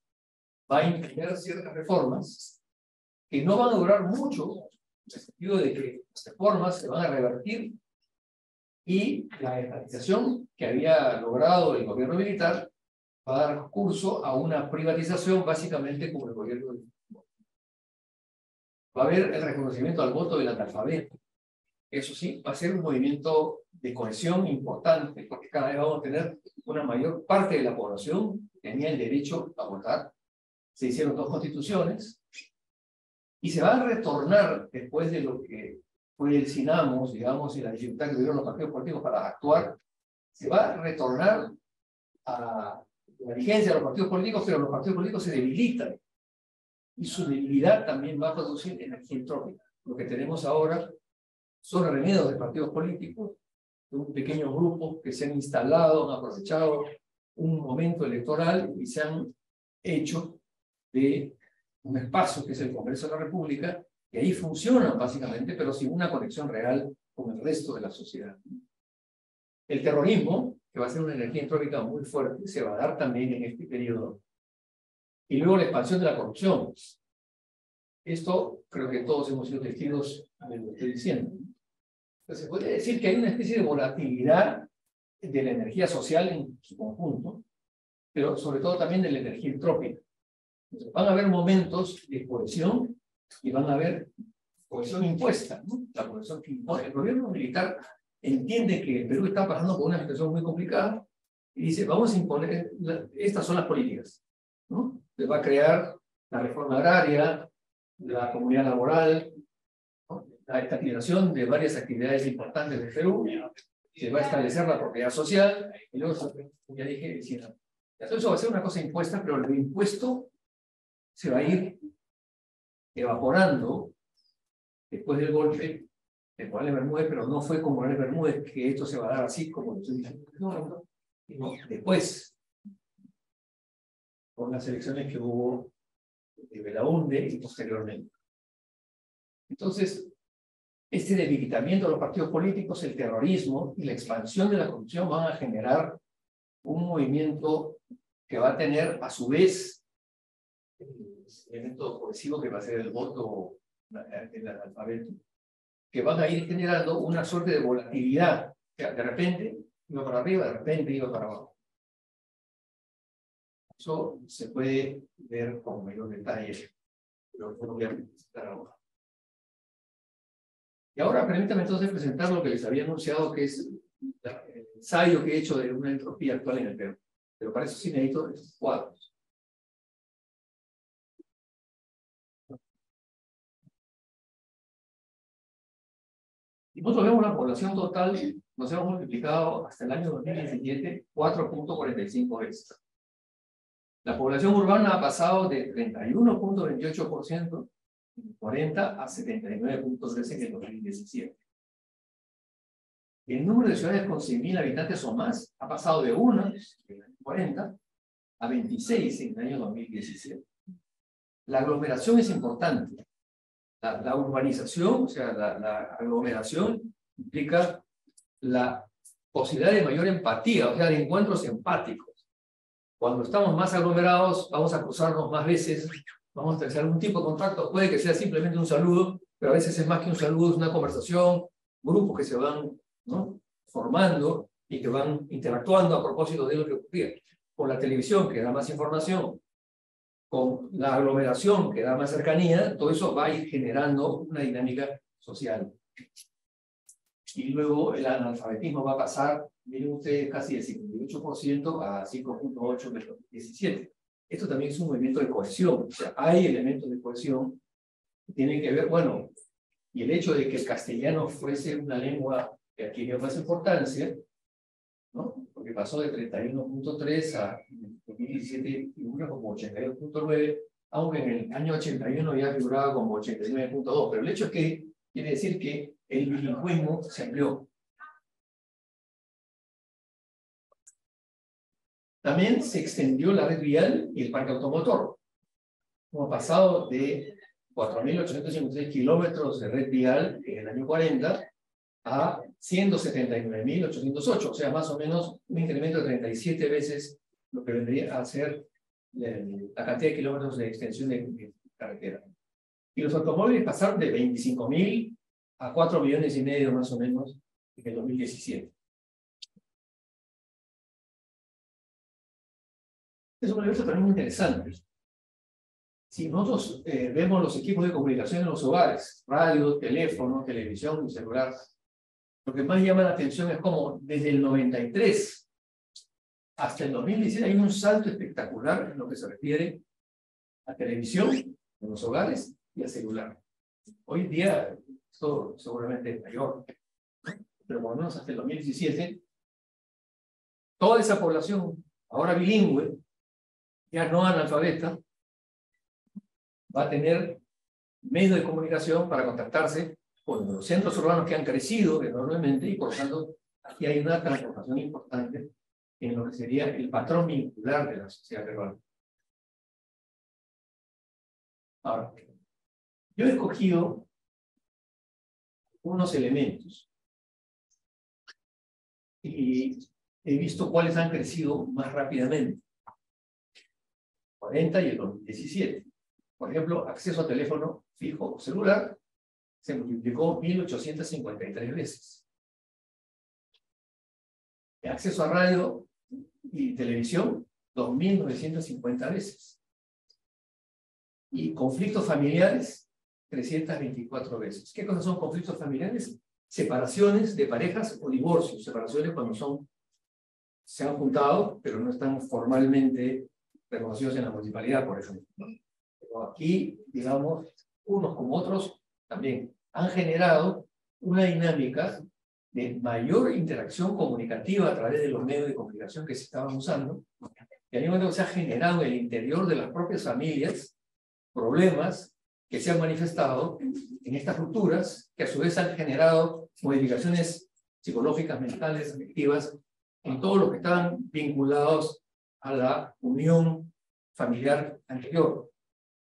[SPEAKER 2] va a implementar ciertas reformas que no van a durar mucho, en el sentido de que las reformas se van a revertir y la estatización que había logrado el gobierno militar va a dar curso a una privatización básicamente como el gobierno del... Va a haber el reconocimiento al voto del analfabeto. Eso sí, va a ser un movimiento de cohesión importante, porque cada vez vamos a tener una mayor parte de la población que tenía el derecho a votar. Se hicieron dos constituciones y se va a retornar, después de lo que fue el Sinamos, digamos, y la dificultad que tuvieron los partidos políticos para actuar, se va a retornar a la vigencia de los partidos políticos, pero los partidos políticos se debilitan. Y su debilidad también va a producir energía entrópica. Lo que tenemos ahora son remedios de partidos políticos, de un pequeño grupo que se han instalado, han aprovechado un momento electoral y se han hecho de un espacio que es el Congreso de la República, que ahí funcionan básicamente, pero sin una conexión real con el resto de la sociedad. El terrorismo, que va a ser una energía entrópica muy fuerte, se va a dar también en este periodo. Y luego la expansión de la corrupción. Esto creo que todos hemos sido testigos de lo que estoy diciendo. Entonces, se puede decir que hay una especie de volatilidad de la energía social en su conjunto, pero sobre todo también de la energía entrópica. Entonces, van a haber momentos de cohesión y van a haber cohesión impuesta, ¿no? La cohesión que impone. El gobierno militar entiende que el Perú está pasando por una situación muy complicada y dice, vamos a imponer, estas son las políticas, ¿no? Se va a crear la reforma agraria, la comunidad laboral, ¿no? La estatización de varias actividades importantes del Perú, se va a establecer la propiedad social, y luego, ya dije, todo eso va a ser una cosa impuesta, pero lo impuesto se va a ir evaporando después del golpe de Morales Bermúdez, pero no fue con Morales Bermúdez que esto se va a dar así como lo estoy diciendo, sino después, con las elecciones que hubo de Belaúnde y posteriormente. Entonces, este debilitamiento de los partidos políticos, el terrorismo y la expansión de la corrupción van a generar un movimiento que va a tener, a su vez, elemento cohesivo que va a ser el voto, el alfabeto, que van a ir generando una suerte de volatilidad. O sea, de repente iba para arriba, de repente iba para abajo. Eso se puede ver con mayor detalle, pero no voy a presentar ahora. Y ahora permítame entonces presentar lo que les había anunciado, que es el ensayo que he hecho de una entropía actual en el Perú. Pero para eso sí necesito estos cuadros. Y nosotros vemos la población total, nos hemos multiplicado hasta el año 2017 4.45 veces. La población urbana ha pasado de 31.28% en 40 a 79.13 en el 2017. El número de ciudades con 100.000 habitantes o más ha pasado de 1 en el año 40 a 26 en el año 2017. La aglomeración es importante. La urbanización, o sea, la aglomeración implica la posibilidad de mayor empatía, o sea, de encuentros empáticos. Cuando estamos más aglomerados, vamos a cruzarnos más veces, vamos a hacer algún tipo de contacto, puede que sea simplemente un saludo, pero a veces es más que un saludo, es una conversación, grupos que se van, ¿no?, formando y que van interactuando a propósito de lo que ocurría. Con la televisión, que da más información, con la aglomeración que da más cercanía, todo eso va a ir generando una dinámica social. Y luego el analfabetismo va a pasar, miren ustedes, casi del 58% a 5.8% en el 2017. Esto también es un movimiento de cohesión, o sea, hay elementos de cohesión que tienen que ver, bueno, y el hecho de que el castellano fuese una lengua que adquirió más importancia, ¿no?, porque pasó de 31.3 a 2017 figura como 82.9, aunque en el año 81 ya figuraba como 89.2, pero el hecho es que quiere decir que el bilingüismo se amplió. También se extendió la red vial y el parque automotor. Hemos pasado de 4.856 kilómetros de red vial en el año 40 a 179.808, o sea, más o menos un incremento de 37 veces lo que vendría a ser la cantidad de kilómetros de extensión de carretera. Y los automóviles pasaron de 25.000 a 4,5 millones más o menos en el 2017. Es un elemento también muy interesante. Si nosotros vemos los equipos de comunicación en los hogares, radio, teléfono, televisión y celular, lo que más llama la atención es como desde el 93 hasta el 2017 hay un salto espectacular en lo que se refiere a televisión en los hogares y a celular. Hoy en día esto seguramente es mayor, pero por lo menos hasta el 2017 toda esa población ahora bilingüe, ya no analfabeta, va a tener medios de comunicación para contactarse con los centros urbanos que han crecido enormemente y por lo tanto aquí hay una transformación importante en lo que sería el patrón vincular de la sociedad peruana. Ahora, yo he escogido unos elementos y he visto cuáles han crecido más rápidamente. 40 y el 2017. Por ejemplo, acceso a teléfono fijo o celular se multiplicó 1.853 veces. El acceso a radio y televisión, 2.950 veces. Y conflictos familiares, 324 veces. ¿Qué cosas son conflictos familiares? Separaciones de parejas o divorcios. Separaciones cuando se han juntado, pero no están formalmente reconocidos en la municipalidad, por ejemplo. Pero aquí, digamos, unos como otros también han generado una dinámica de mayor interacción comunicativa a través de los medios de comunicación que se estaban usando, y al mismo tiempo se ha generado en el interior de las propias familias problemas que se han manifestado en estas rupturas, que a su vez han generado modificaciones psicológicas, mentales, afectivas, en todos los que estaban vinculados a la unión familiar anterior,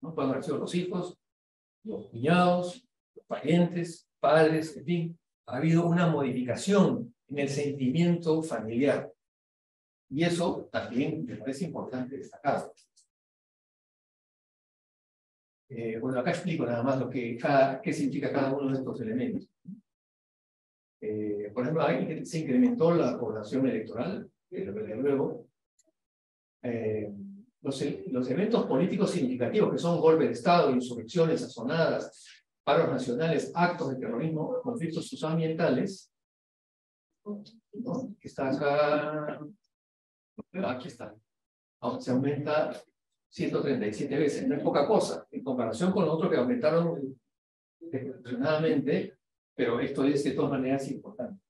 [SPEAKER 2] ¿no? Pueden haber sido los hijos, los cuñados, los parientes, padres, en fin, ha habido una modificación en el sentimiento familiar. Y eso también me parece importante destacar. Bueno, acá explico nada más qué significa cada uno de estos elementos. Por ejemplo, ahí se incrementó la población electoral, desde luego. Los eventos políticos significativos, que son golpes de Estado, insurrecciones sazonadas, paros nacionales, actos de terrorismo, conflictos socioambientales, ¿no? Que está acá, aquí está. Se aumenta 137 veces, no es poca cosa, en comparación con los otros que aumentaron desproporcionadamente, pero esto es de todas maneras importante.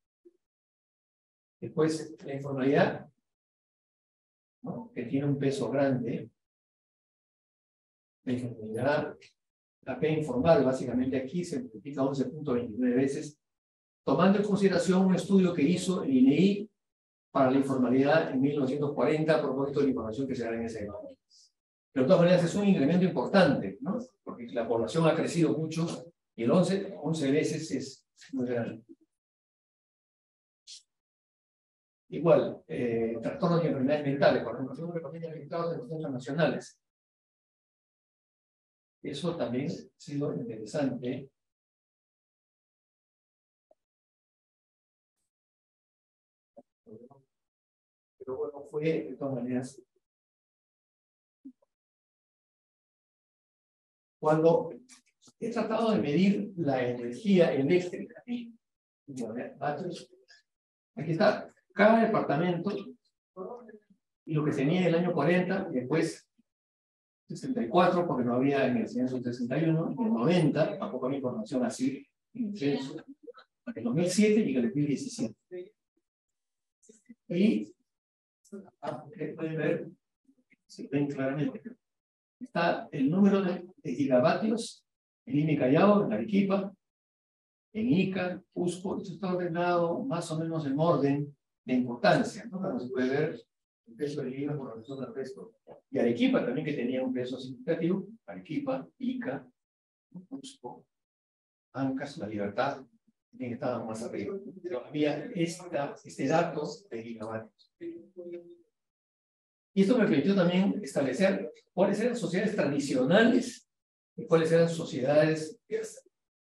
[SPEAKER 2] Después, la informalidad, ¿no? Que tiene un peso grande. La informalidad, la P informal, básicamente aquí se multiplica 11.29 veces, tomando en consideración un estudio que hizo el INEI para la informalidad en 1940 a propósito de la información que se da en ese época. Pero de todas maneras es un incremento importante, ¿no? Porque la población ha crecido mucho y el 11 veces es muy grande. Igual, trastornos y enfermedades mentales, por ejemplo, son registrados en los centros nacionales. Eso también ha sido interesante. Pero bueno, fue de todas maneras. Cuando he tratado de medir la energía eléctrica, aquí está cada departamento y lo que tenía en el año 40, y después 64, porque no había en el censo 61, en el 90, tampoco había información así, en el censo, en el 2007 y en el 2017. Y pueden ver, si ven claramente, está el número de gigavatios en IMI Callao, en Arequipa, en Ica, Cusco. Esto está ordenado más o menos en orden de importancia, ¿no? Como se puede ver, el peso de Lima por relación al resto. Y Arequipa también, que tenía un peso significativo. Arequipa, Ica, Cusco, Ancas, La Libertad, también estaban más arriba. Pero había este dato de gigavatios. Y esto me permitió también establecer cuáles eran sociedades tradicionales y cuáles eran sociedades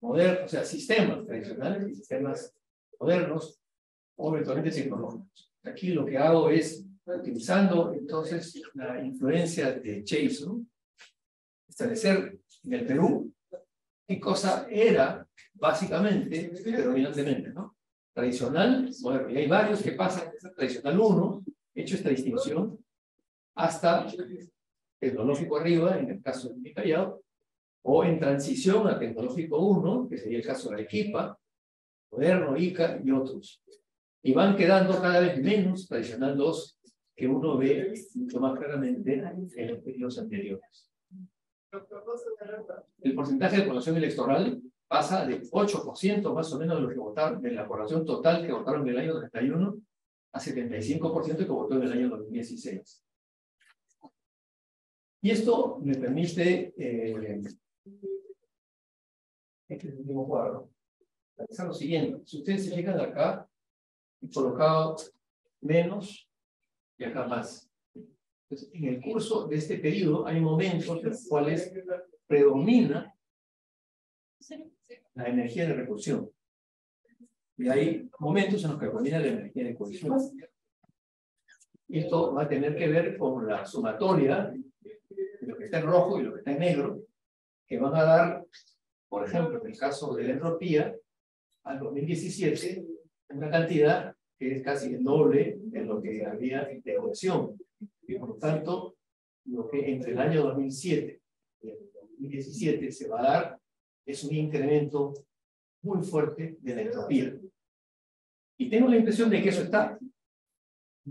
[SPEAKER 2] modernas, o sea, sistemas tradicionales y sistemas modernos o eventualmente tecnológicos. Aquí lo que hago es, utilizando entonces la influencia de Chase, ¿no? Establecer en el Perú qué cosa era básicamente, predominantemente, ¿no? Tradicional, moderno. Y hay varios que pasan de tradicional 1, hecho esta distinción, hasta tecnológico arriba, en el caso de Callao, o en transición a tecnológico 1, que sería el caso de Arequipa, moderno, Ica y otros. Y van quedando cada vez menos tradicional 2, que uno ve mucho más claramente en los periodos anteriores. El porcentaje de población electoral pasa de 8% más o menos de los que votaron, de la población total que votaron en el año 31, a 75% que votó en el año 2016. Y esto me permite, este último cuadro, realizar lo siguiente. Si ustedes se fijan acá, he colocado menos y acá más. Entonces, en el curso de este periodo hay momentos en los cuales predomina la energía de repulsión. Y hay momentos en los que predomina la energía de cohesión. Y esto va a tener que ver con la sumatoria de lo que está en rojo y lo que está en negro, que van a dar, por ejemplo, en el caso de la entropía, al 2017, una cantidad que es casi el doble de lo que había de cohesión. Y por lo tanto, lo que entre el año 2007 y el 2017 se va a dar es un incremento muy fuerte de la entropía. Y tengo la impresión de que eso está.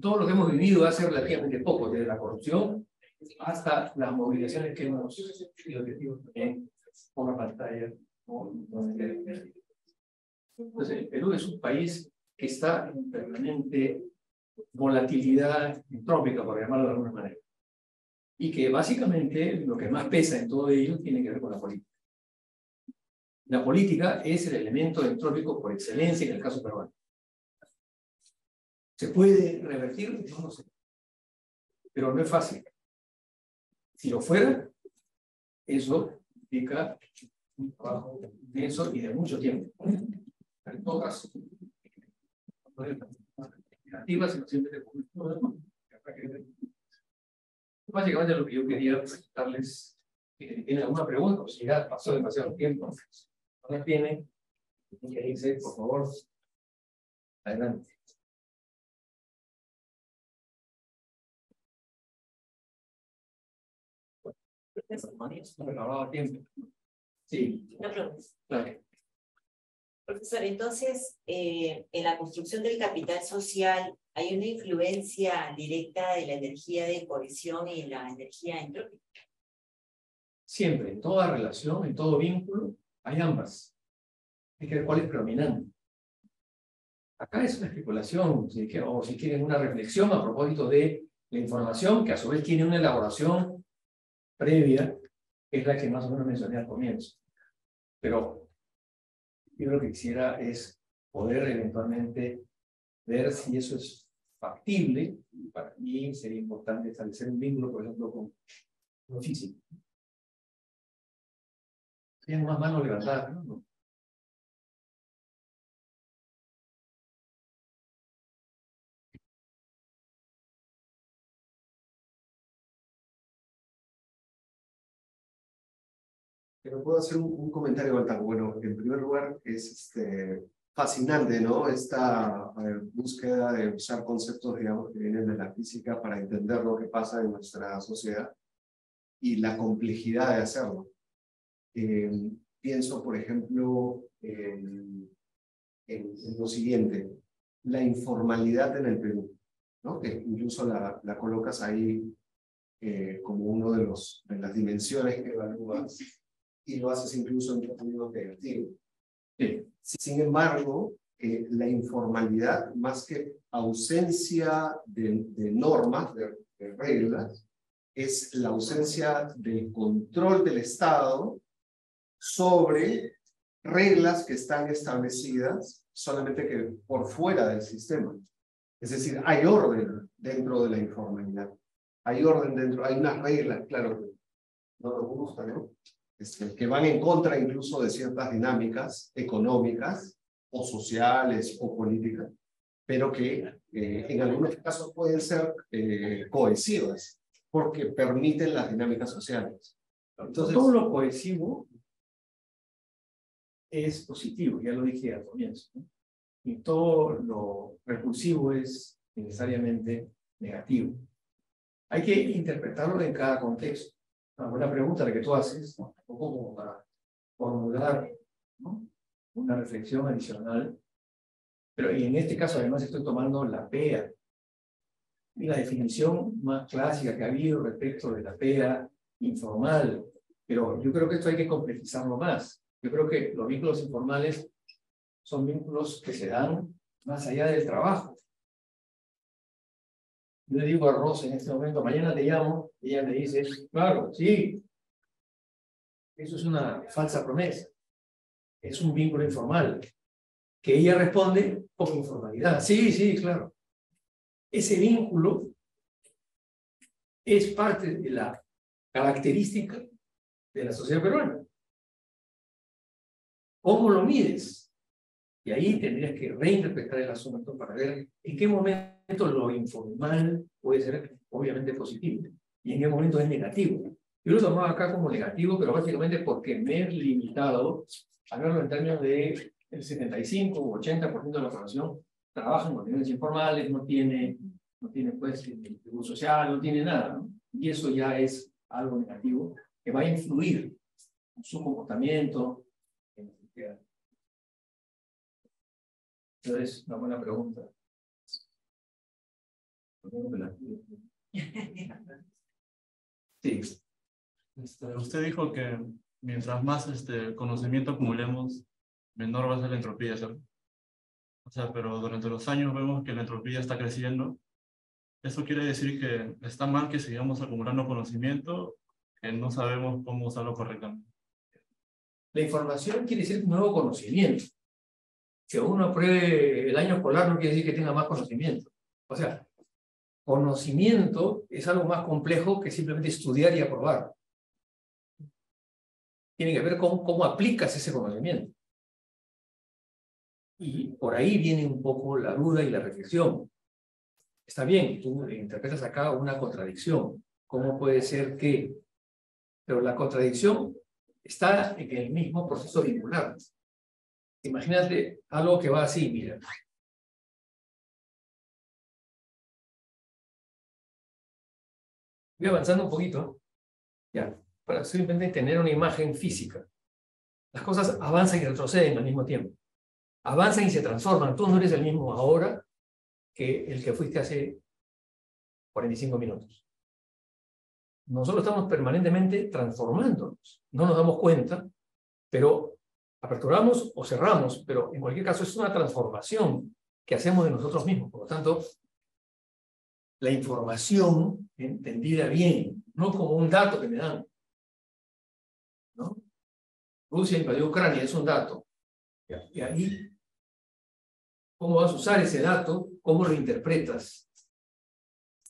[SPEAKER 2] Todo lo que hemos vivido hace relativamente poco, desde la corrupción hasta las movilizaciones que hemos sido testigos también por la pantalla. Entonces, el Perú es un país que está en permanente volatilidad entrópica, por llamarlo de alguna manera. Y que básicamente lo que más pesa en todo ello tiene que ver con la política. La política es el elemento entrópico por excelencia en el caso peruano. ¿Se puede revertir? No lo sé. Pero no es fácil. Si lo fuera, eso implica un trabajo denso y de mucho tiempo. En todo caso, negativas, sino siempre de básicamente lo que yo quería presentarles. ¿Tienen alguna pregunta? Pues ya pasó demasiado tiempo. ¿No la tienen? ¿Qué dice? Por favor, adelante. Sí.
[SPEAKER 3] Una pregunta.
[SPEAKER 2] Claro.
[SPEAKER 3] Profesor, entonces, en la construcción del capital social, ¿hay una influencia directa de la energía de cohesión y la energía entrópica?
[SPEAKER 2] Siempre, en toda relación, en todo vínculo, hay ambas. Hay que ver cuál es predominante. Acá es una especulación, o si quieren una reflexión a propósito de la información, que a su vez tiene una elaboración previa, que es la que más o menos mencioné al comienzo. Pero yo lo que quisiera es poder eventualmente ver si eso es factible. Y para mí sería importante establecer un vínculo, por ejemplo, con lo físico. Tienen más manos levantadas, ¿no?
[SPEAKER 4] Pero puedo hacer un comentario, Baltar. Bueno, en primer lugar, es fascinante, ¿no? Esta búsqueda de usar conceptos, digamos, que vienen de la física para entender lo que pasa en nuestra sociedad y la complejidad de hacerlo. Pienso, por ejemplo, en lo siguiente, la informalidad en el Perú, ¿no? Que incluso la colocas ahí como uno de las dimensiones que evalúas, y lo haces incluso en términos negativos. Sin embargo, la informalidad, más que ausencia de normas, de reglas, es la ausencia del control del Estado sobre reglas que están establecidas solamente que por fuera del sistema. Es decir, hay orden dentro de la informalidad. Hay orden dentro, hay unas reglas, claro, que no nos gusta, ¿no? Que van en contra incluso de ciertas dinámicas económicas o sociales o políticas, pero que en algunos casos pueden ser cohesivas porque permiten las dinámicas sociales.
[SPEAKER 2] Entonces, todo lo cohesivo es positivo, ya lo dije al comienzo, ¿no? Y todo lo repulsivo es necesariamente negativo. Hay que interpretarlo en cada contexto. Una buena pregunta la que tú haces, ¿no? Un poco como para formular, ¿no?, una reflexión adicional. Pero y en este caso además estoy tomando la PEA. Y la definición más clásica que ha habido respecto de la PEA informal. Pero yo creo que esto hay que complejizarlo más. Yo creo que los vínculos informales son vínculos que se dan más allá del trabajo. Yo le digo a Rosa en este momento, mañana te llamo, y ella me dice, claro, sí. Eso es una falsa promesa. Es un vínculo informal. Que ella responde con informalidad. Sí, sí, claro. Ese vínculo es parte de la característica de la sociedad peruana. ¿Cómo lo mides? Y ahí tendrías que reinterpretar el asunto para ver en qué momento lo informal puede ser obviamente positivo y en qué momento es negativo. Yo lo tomaba acá como negativo, pero básicamente porque me he limitado a verlo en términos de el 75 o 80% de la población trabaja en condiciones informales, no tiene pues seguro social, no tiene nada, ¿no? Y eso ya es algo negativo que va a influir en su comportamiento. Entonces, una buena pregunta. Sí.
[SPEAKER 5] Usted dijo que mientras más conocimiento acumulemos, menor va a ser la entropía, ¿cierto? O sea, pero durante los años vemos que la entropía está creciendo. Eso quiere decir que está mal que sigamos acumulando conocimiento, que no sabemos cómo usarlo correctamente.
[SPEAKER 2] La información quiere decir nuevo conocimiento. Que uno apruebe el año escolar no quiere decir que tenga más conocimiento. O sea, conocimiento es algo más complejo que simplemente estudiar y aprobar. tiene que ver con cómo aplicas ese conocimiento. Y por ahí viene un poco la duda y la reflexión. Está bien, tú interpretas acá una contradicción. ¿Cómo puede ser que? Pero la contradicción está en el mismo proceso vincular. Imagínate algo que va así, mira. Voy avanzando un poquito, ya, para simplemente tener una imagen física. Las cosas avanzan y retroceden al mismo tiempo. Avanzan y se transforman. Tú no eres el mismo ahora que el que fuiste hace 45 minutos. Nosotros estamos permanentemente transformándonos. No nos damos cuenta, pero aperturamos o cerramos, pero en cualquier caso es una transformación que hacemos de nosotros mismos. Por lo tanto, la información entendida bien, no como un dato que me dan, ¿no? Rusia invadió Ucrania, es un dato. Y ahí, ¿cómo vas a usar ese dato? ¿Cómo lo interpretas?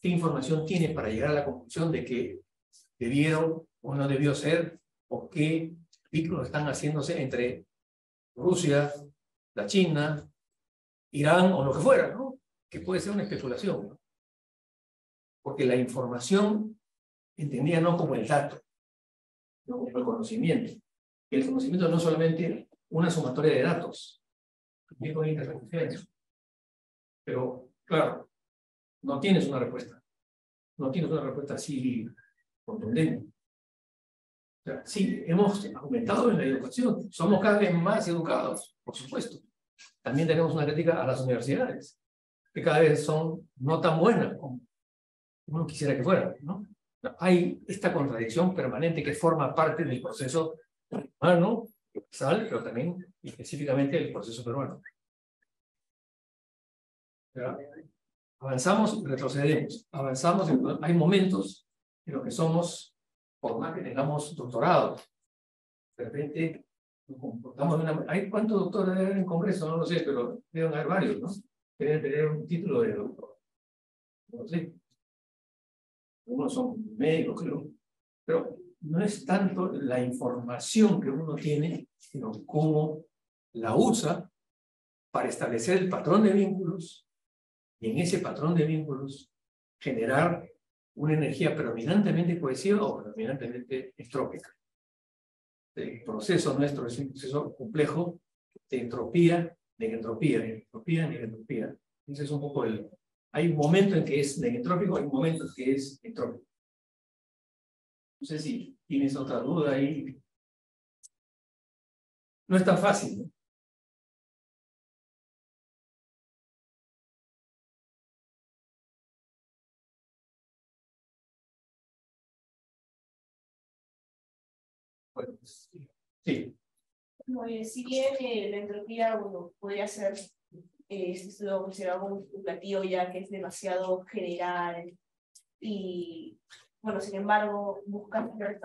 [SPEAKER 2] ¿Qué información tienes para llegar a la conclusión de que debieron o no debió ser? ¿O qué vínculos están haciéndose entre Rusia, la China, Irán o lo que fuera, ¿no? Que puede ser una especulación, ¿no? Porque la información entendida no como el dato, no como el conocimiento. El conocimiento no es solamente una sumatoria de datos, también con interferencias. Pero, claro, no tienes una respuesta. No tienes una respuesta así contundente. O sea, sí, hemos aumentado en la educación. Somos cada vez más educados, por supuesto. También tenemos una crítica a las universidades, que cada vez son no tan buenas como uno quisiera que fueran, ¿no? Hay esta contradicción permanente que forma parte del proceso humano, pero también específicamente del proceso peruano. Avanzamos y retrocedemos. Avanzamos, hay momentos en los que somos, por más que tengamos doctorado, de repente nos comportamos de una... ¿Hay cuántos doctores deben haber en el Congreso? No lo sé, pero deben haber varios, ¿no? Deben tener un título de doctor. No lo sé. Algunos son médicos, creo. Pero no es tanto la información que uno tiene, sino cómo la usa para establecer el patrón de vínculos y en ese patrón de vínculos generar una energía predominantemente cohesiva o predominantemente entrópica. El proceso nuestro es un proceso complejo de entropía, negentropía, entropía, negentropía. Ese es un poco el... Hay un momento en que es negentrópico, hay un momento en que es entrópico. No sé si tienes otra duda ahí. No es tan fácil, ¿no? Bueno, sí.
[SPEAKER 6] Si bien la entropía, bueno, podría ser esto considerado como un platillo ya que es demasiado general y, bueno, sin embargo, busca una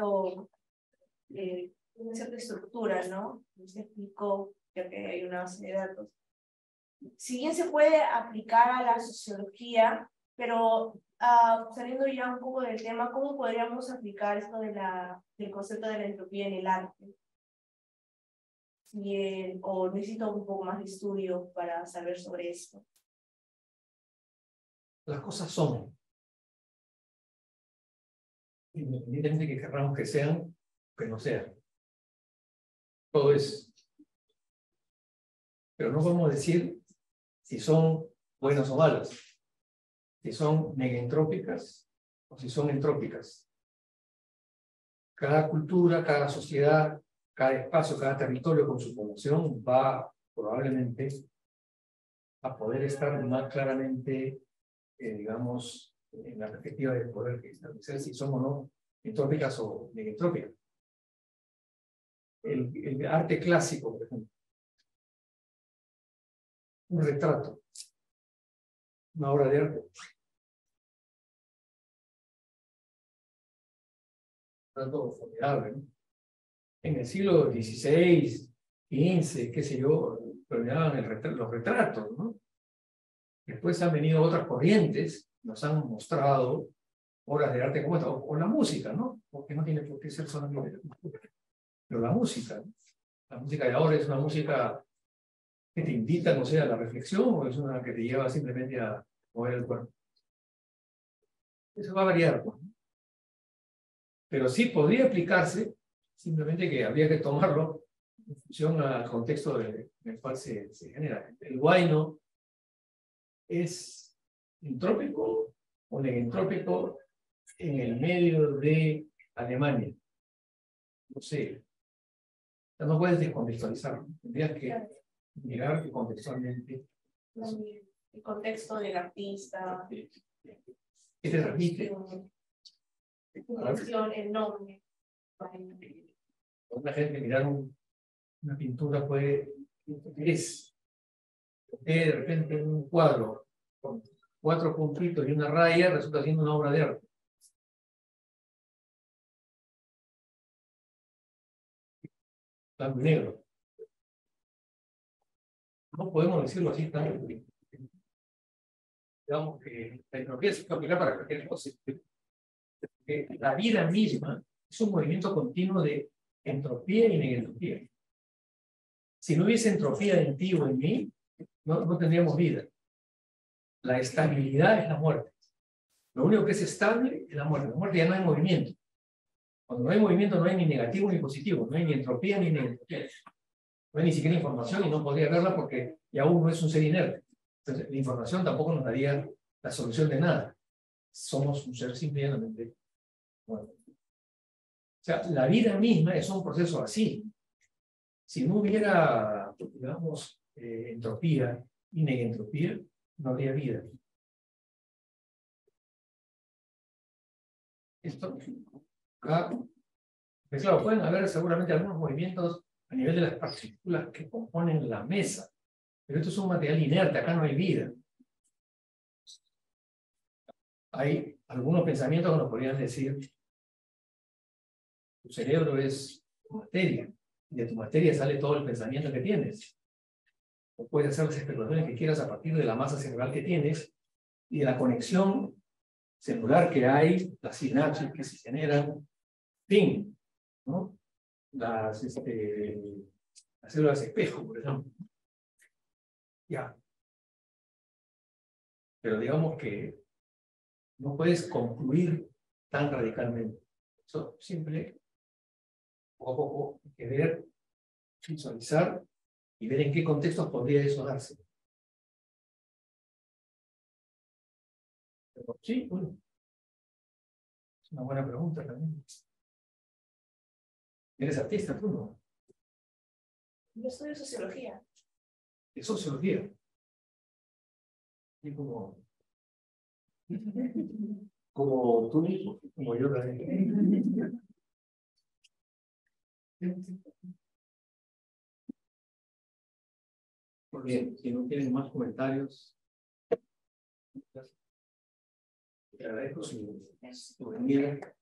[SPEAKER 6] cierta estructura, ¿no? Se explicó, ya que hay una base de datos. Si bien se puede aplicar a la sociología, pero saliendo ya un poco del tema, ¿cómo podríamos aplicar esto del concepto de la entropía en el arte? Bien, o necesito un poco más de estudio para saber sobre esto.
[SPEAKER 2] Las cosas son, independientemente de que querramos que sean, que no sean. Todo es. Pero no podemos decir si son buenas o malas, si son negentrópicas o si son entrópicas. Cada cultura, cada sociedad, cada espacio, cada territorio con su población va probablemente a poder estar más claramente, digamos, en la perspectiva de poder establecer si son o no entrópicas o negentrópicas. El arte clásico, por ejemplo, un retrato, una obra de arte. Un retrato formidable, ¿no? En el siglo XVI, XV, qué sé yo, premiaban los retratos, ¿no? Después han venido otras corrientes, nos han mostrado obras de arte como esta, o la música, ¿no? Porque no tiene por qué ser solamente la música. Pero la música, ¿no? La música de ahora es una música que te invita, no sé, a la reflexión, o es una que te lleva simplemente a mover el cuerpo. Eso va a variar, ¿no? Pero sí podría aplicarse, simplemente que habría que tomarlo en función al contexto en el cual se genera. El huayno es entrópico o negentrópico en el medio de Alemania. No sé. No puedes descontextualizarlo. Tendrías que mirar contextualmente
[SPEAKER 6] El contexto del artista.
[SPEAKER 2] qué te transmite.
[SPEAKER 6] El nombre.
[SPEAKER 2] Una gente mirar una pintura puede es de repente un cuadro con 4 puntitos y una raya resulta siendo una obra de arte. Blanco y negro. No podemos decirlo así tan. Digamos que la entropía se puede aplicar para cualquier cosa. Que la vida misma es un movimiento continuo de entropía y negentropía. Si no hubiese entropía en ti o en mí, no tendríamos vida. La estabilidad es la muerte. Lo único que es estable es la muerte. La muerte ya no hay movimiento. Cuando no hay movimiento no hay ni negativo ni positivo, no hay ni entropía ni negentropía. No hay ni siquiera información y no podría verla porque ya uno es un ser inerte. Entonces, la información tampoco nos daría la solución de nada. Somos un ser simplemente muerto. O sea, la vida misma es un proceso así. Si no hubiera, digamos, entropía y negentropía, no habría vida. Esto, pues claro, pueden haber seguramente algunos movimientos a nivel de las partículas que componen la mesa, pero esto es un material inerte, acá no hay vida. Hay algunos pensamientos que nos podrían decir, tu cerebro es materia, y de tu materia sale todo el pensamiento que tienes. O puedes hacer las especulaciones que quieras a partir de la masa cerebral que tienes y de la conexión celular que hay, las sinapsis que se generan, fin, ¿no? Las células espejo, por ejemplo. Ya. Pero digamos que no puedes concluir tan radicalmente. Eso simple, poco a poco, hay que ver, visualizar y ver en qué contextos podría eso darse. Pero sí, bueno, es una buena pregunta también. ¿Eres artista tú, no?
[SPEAKER 6] Yo estudio sociología.
[SPEAKER 2] Es sociología. Y como tú mismo, como yo también. Muy bien, si no tienen más comentarios, te agradezco su venida.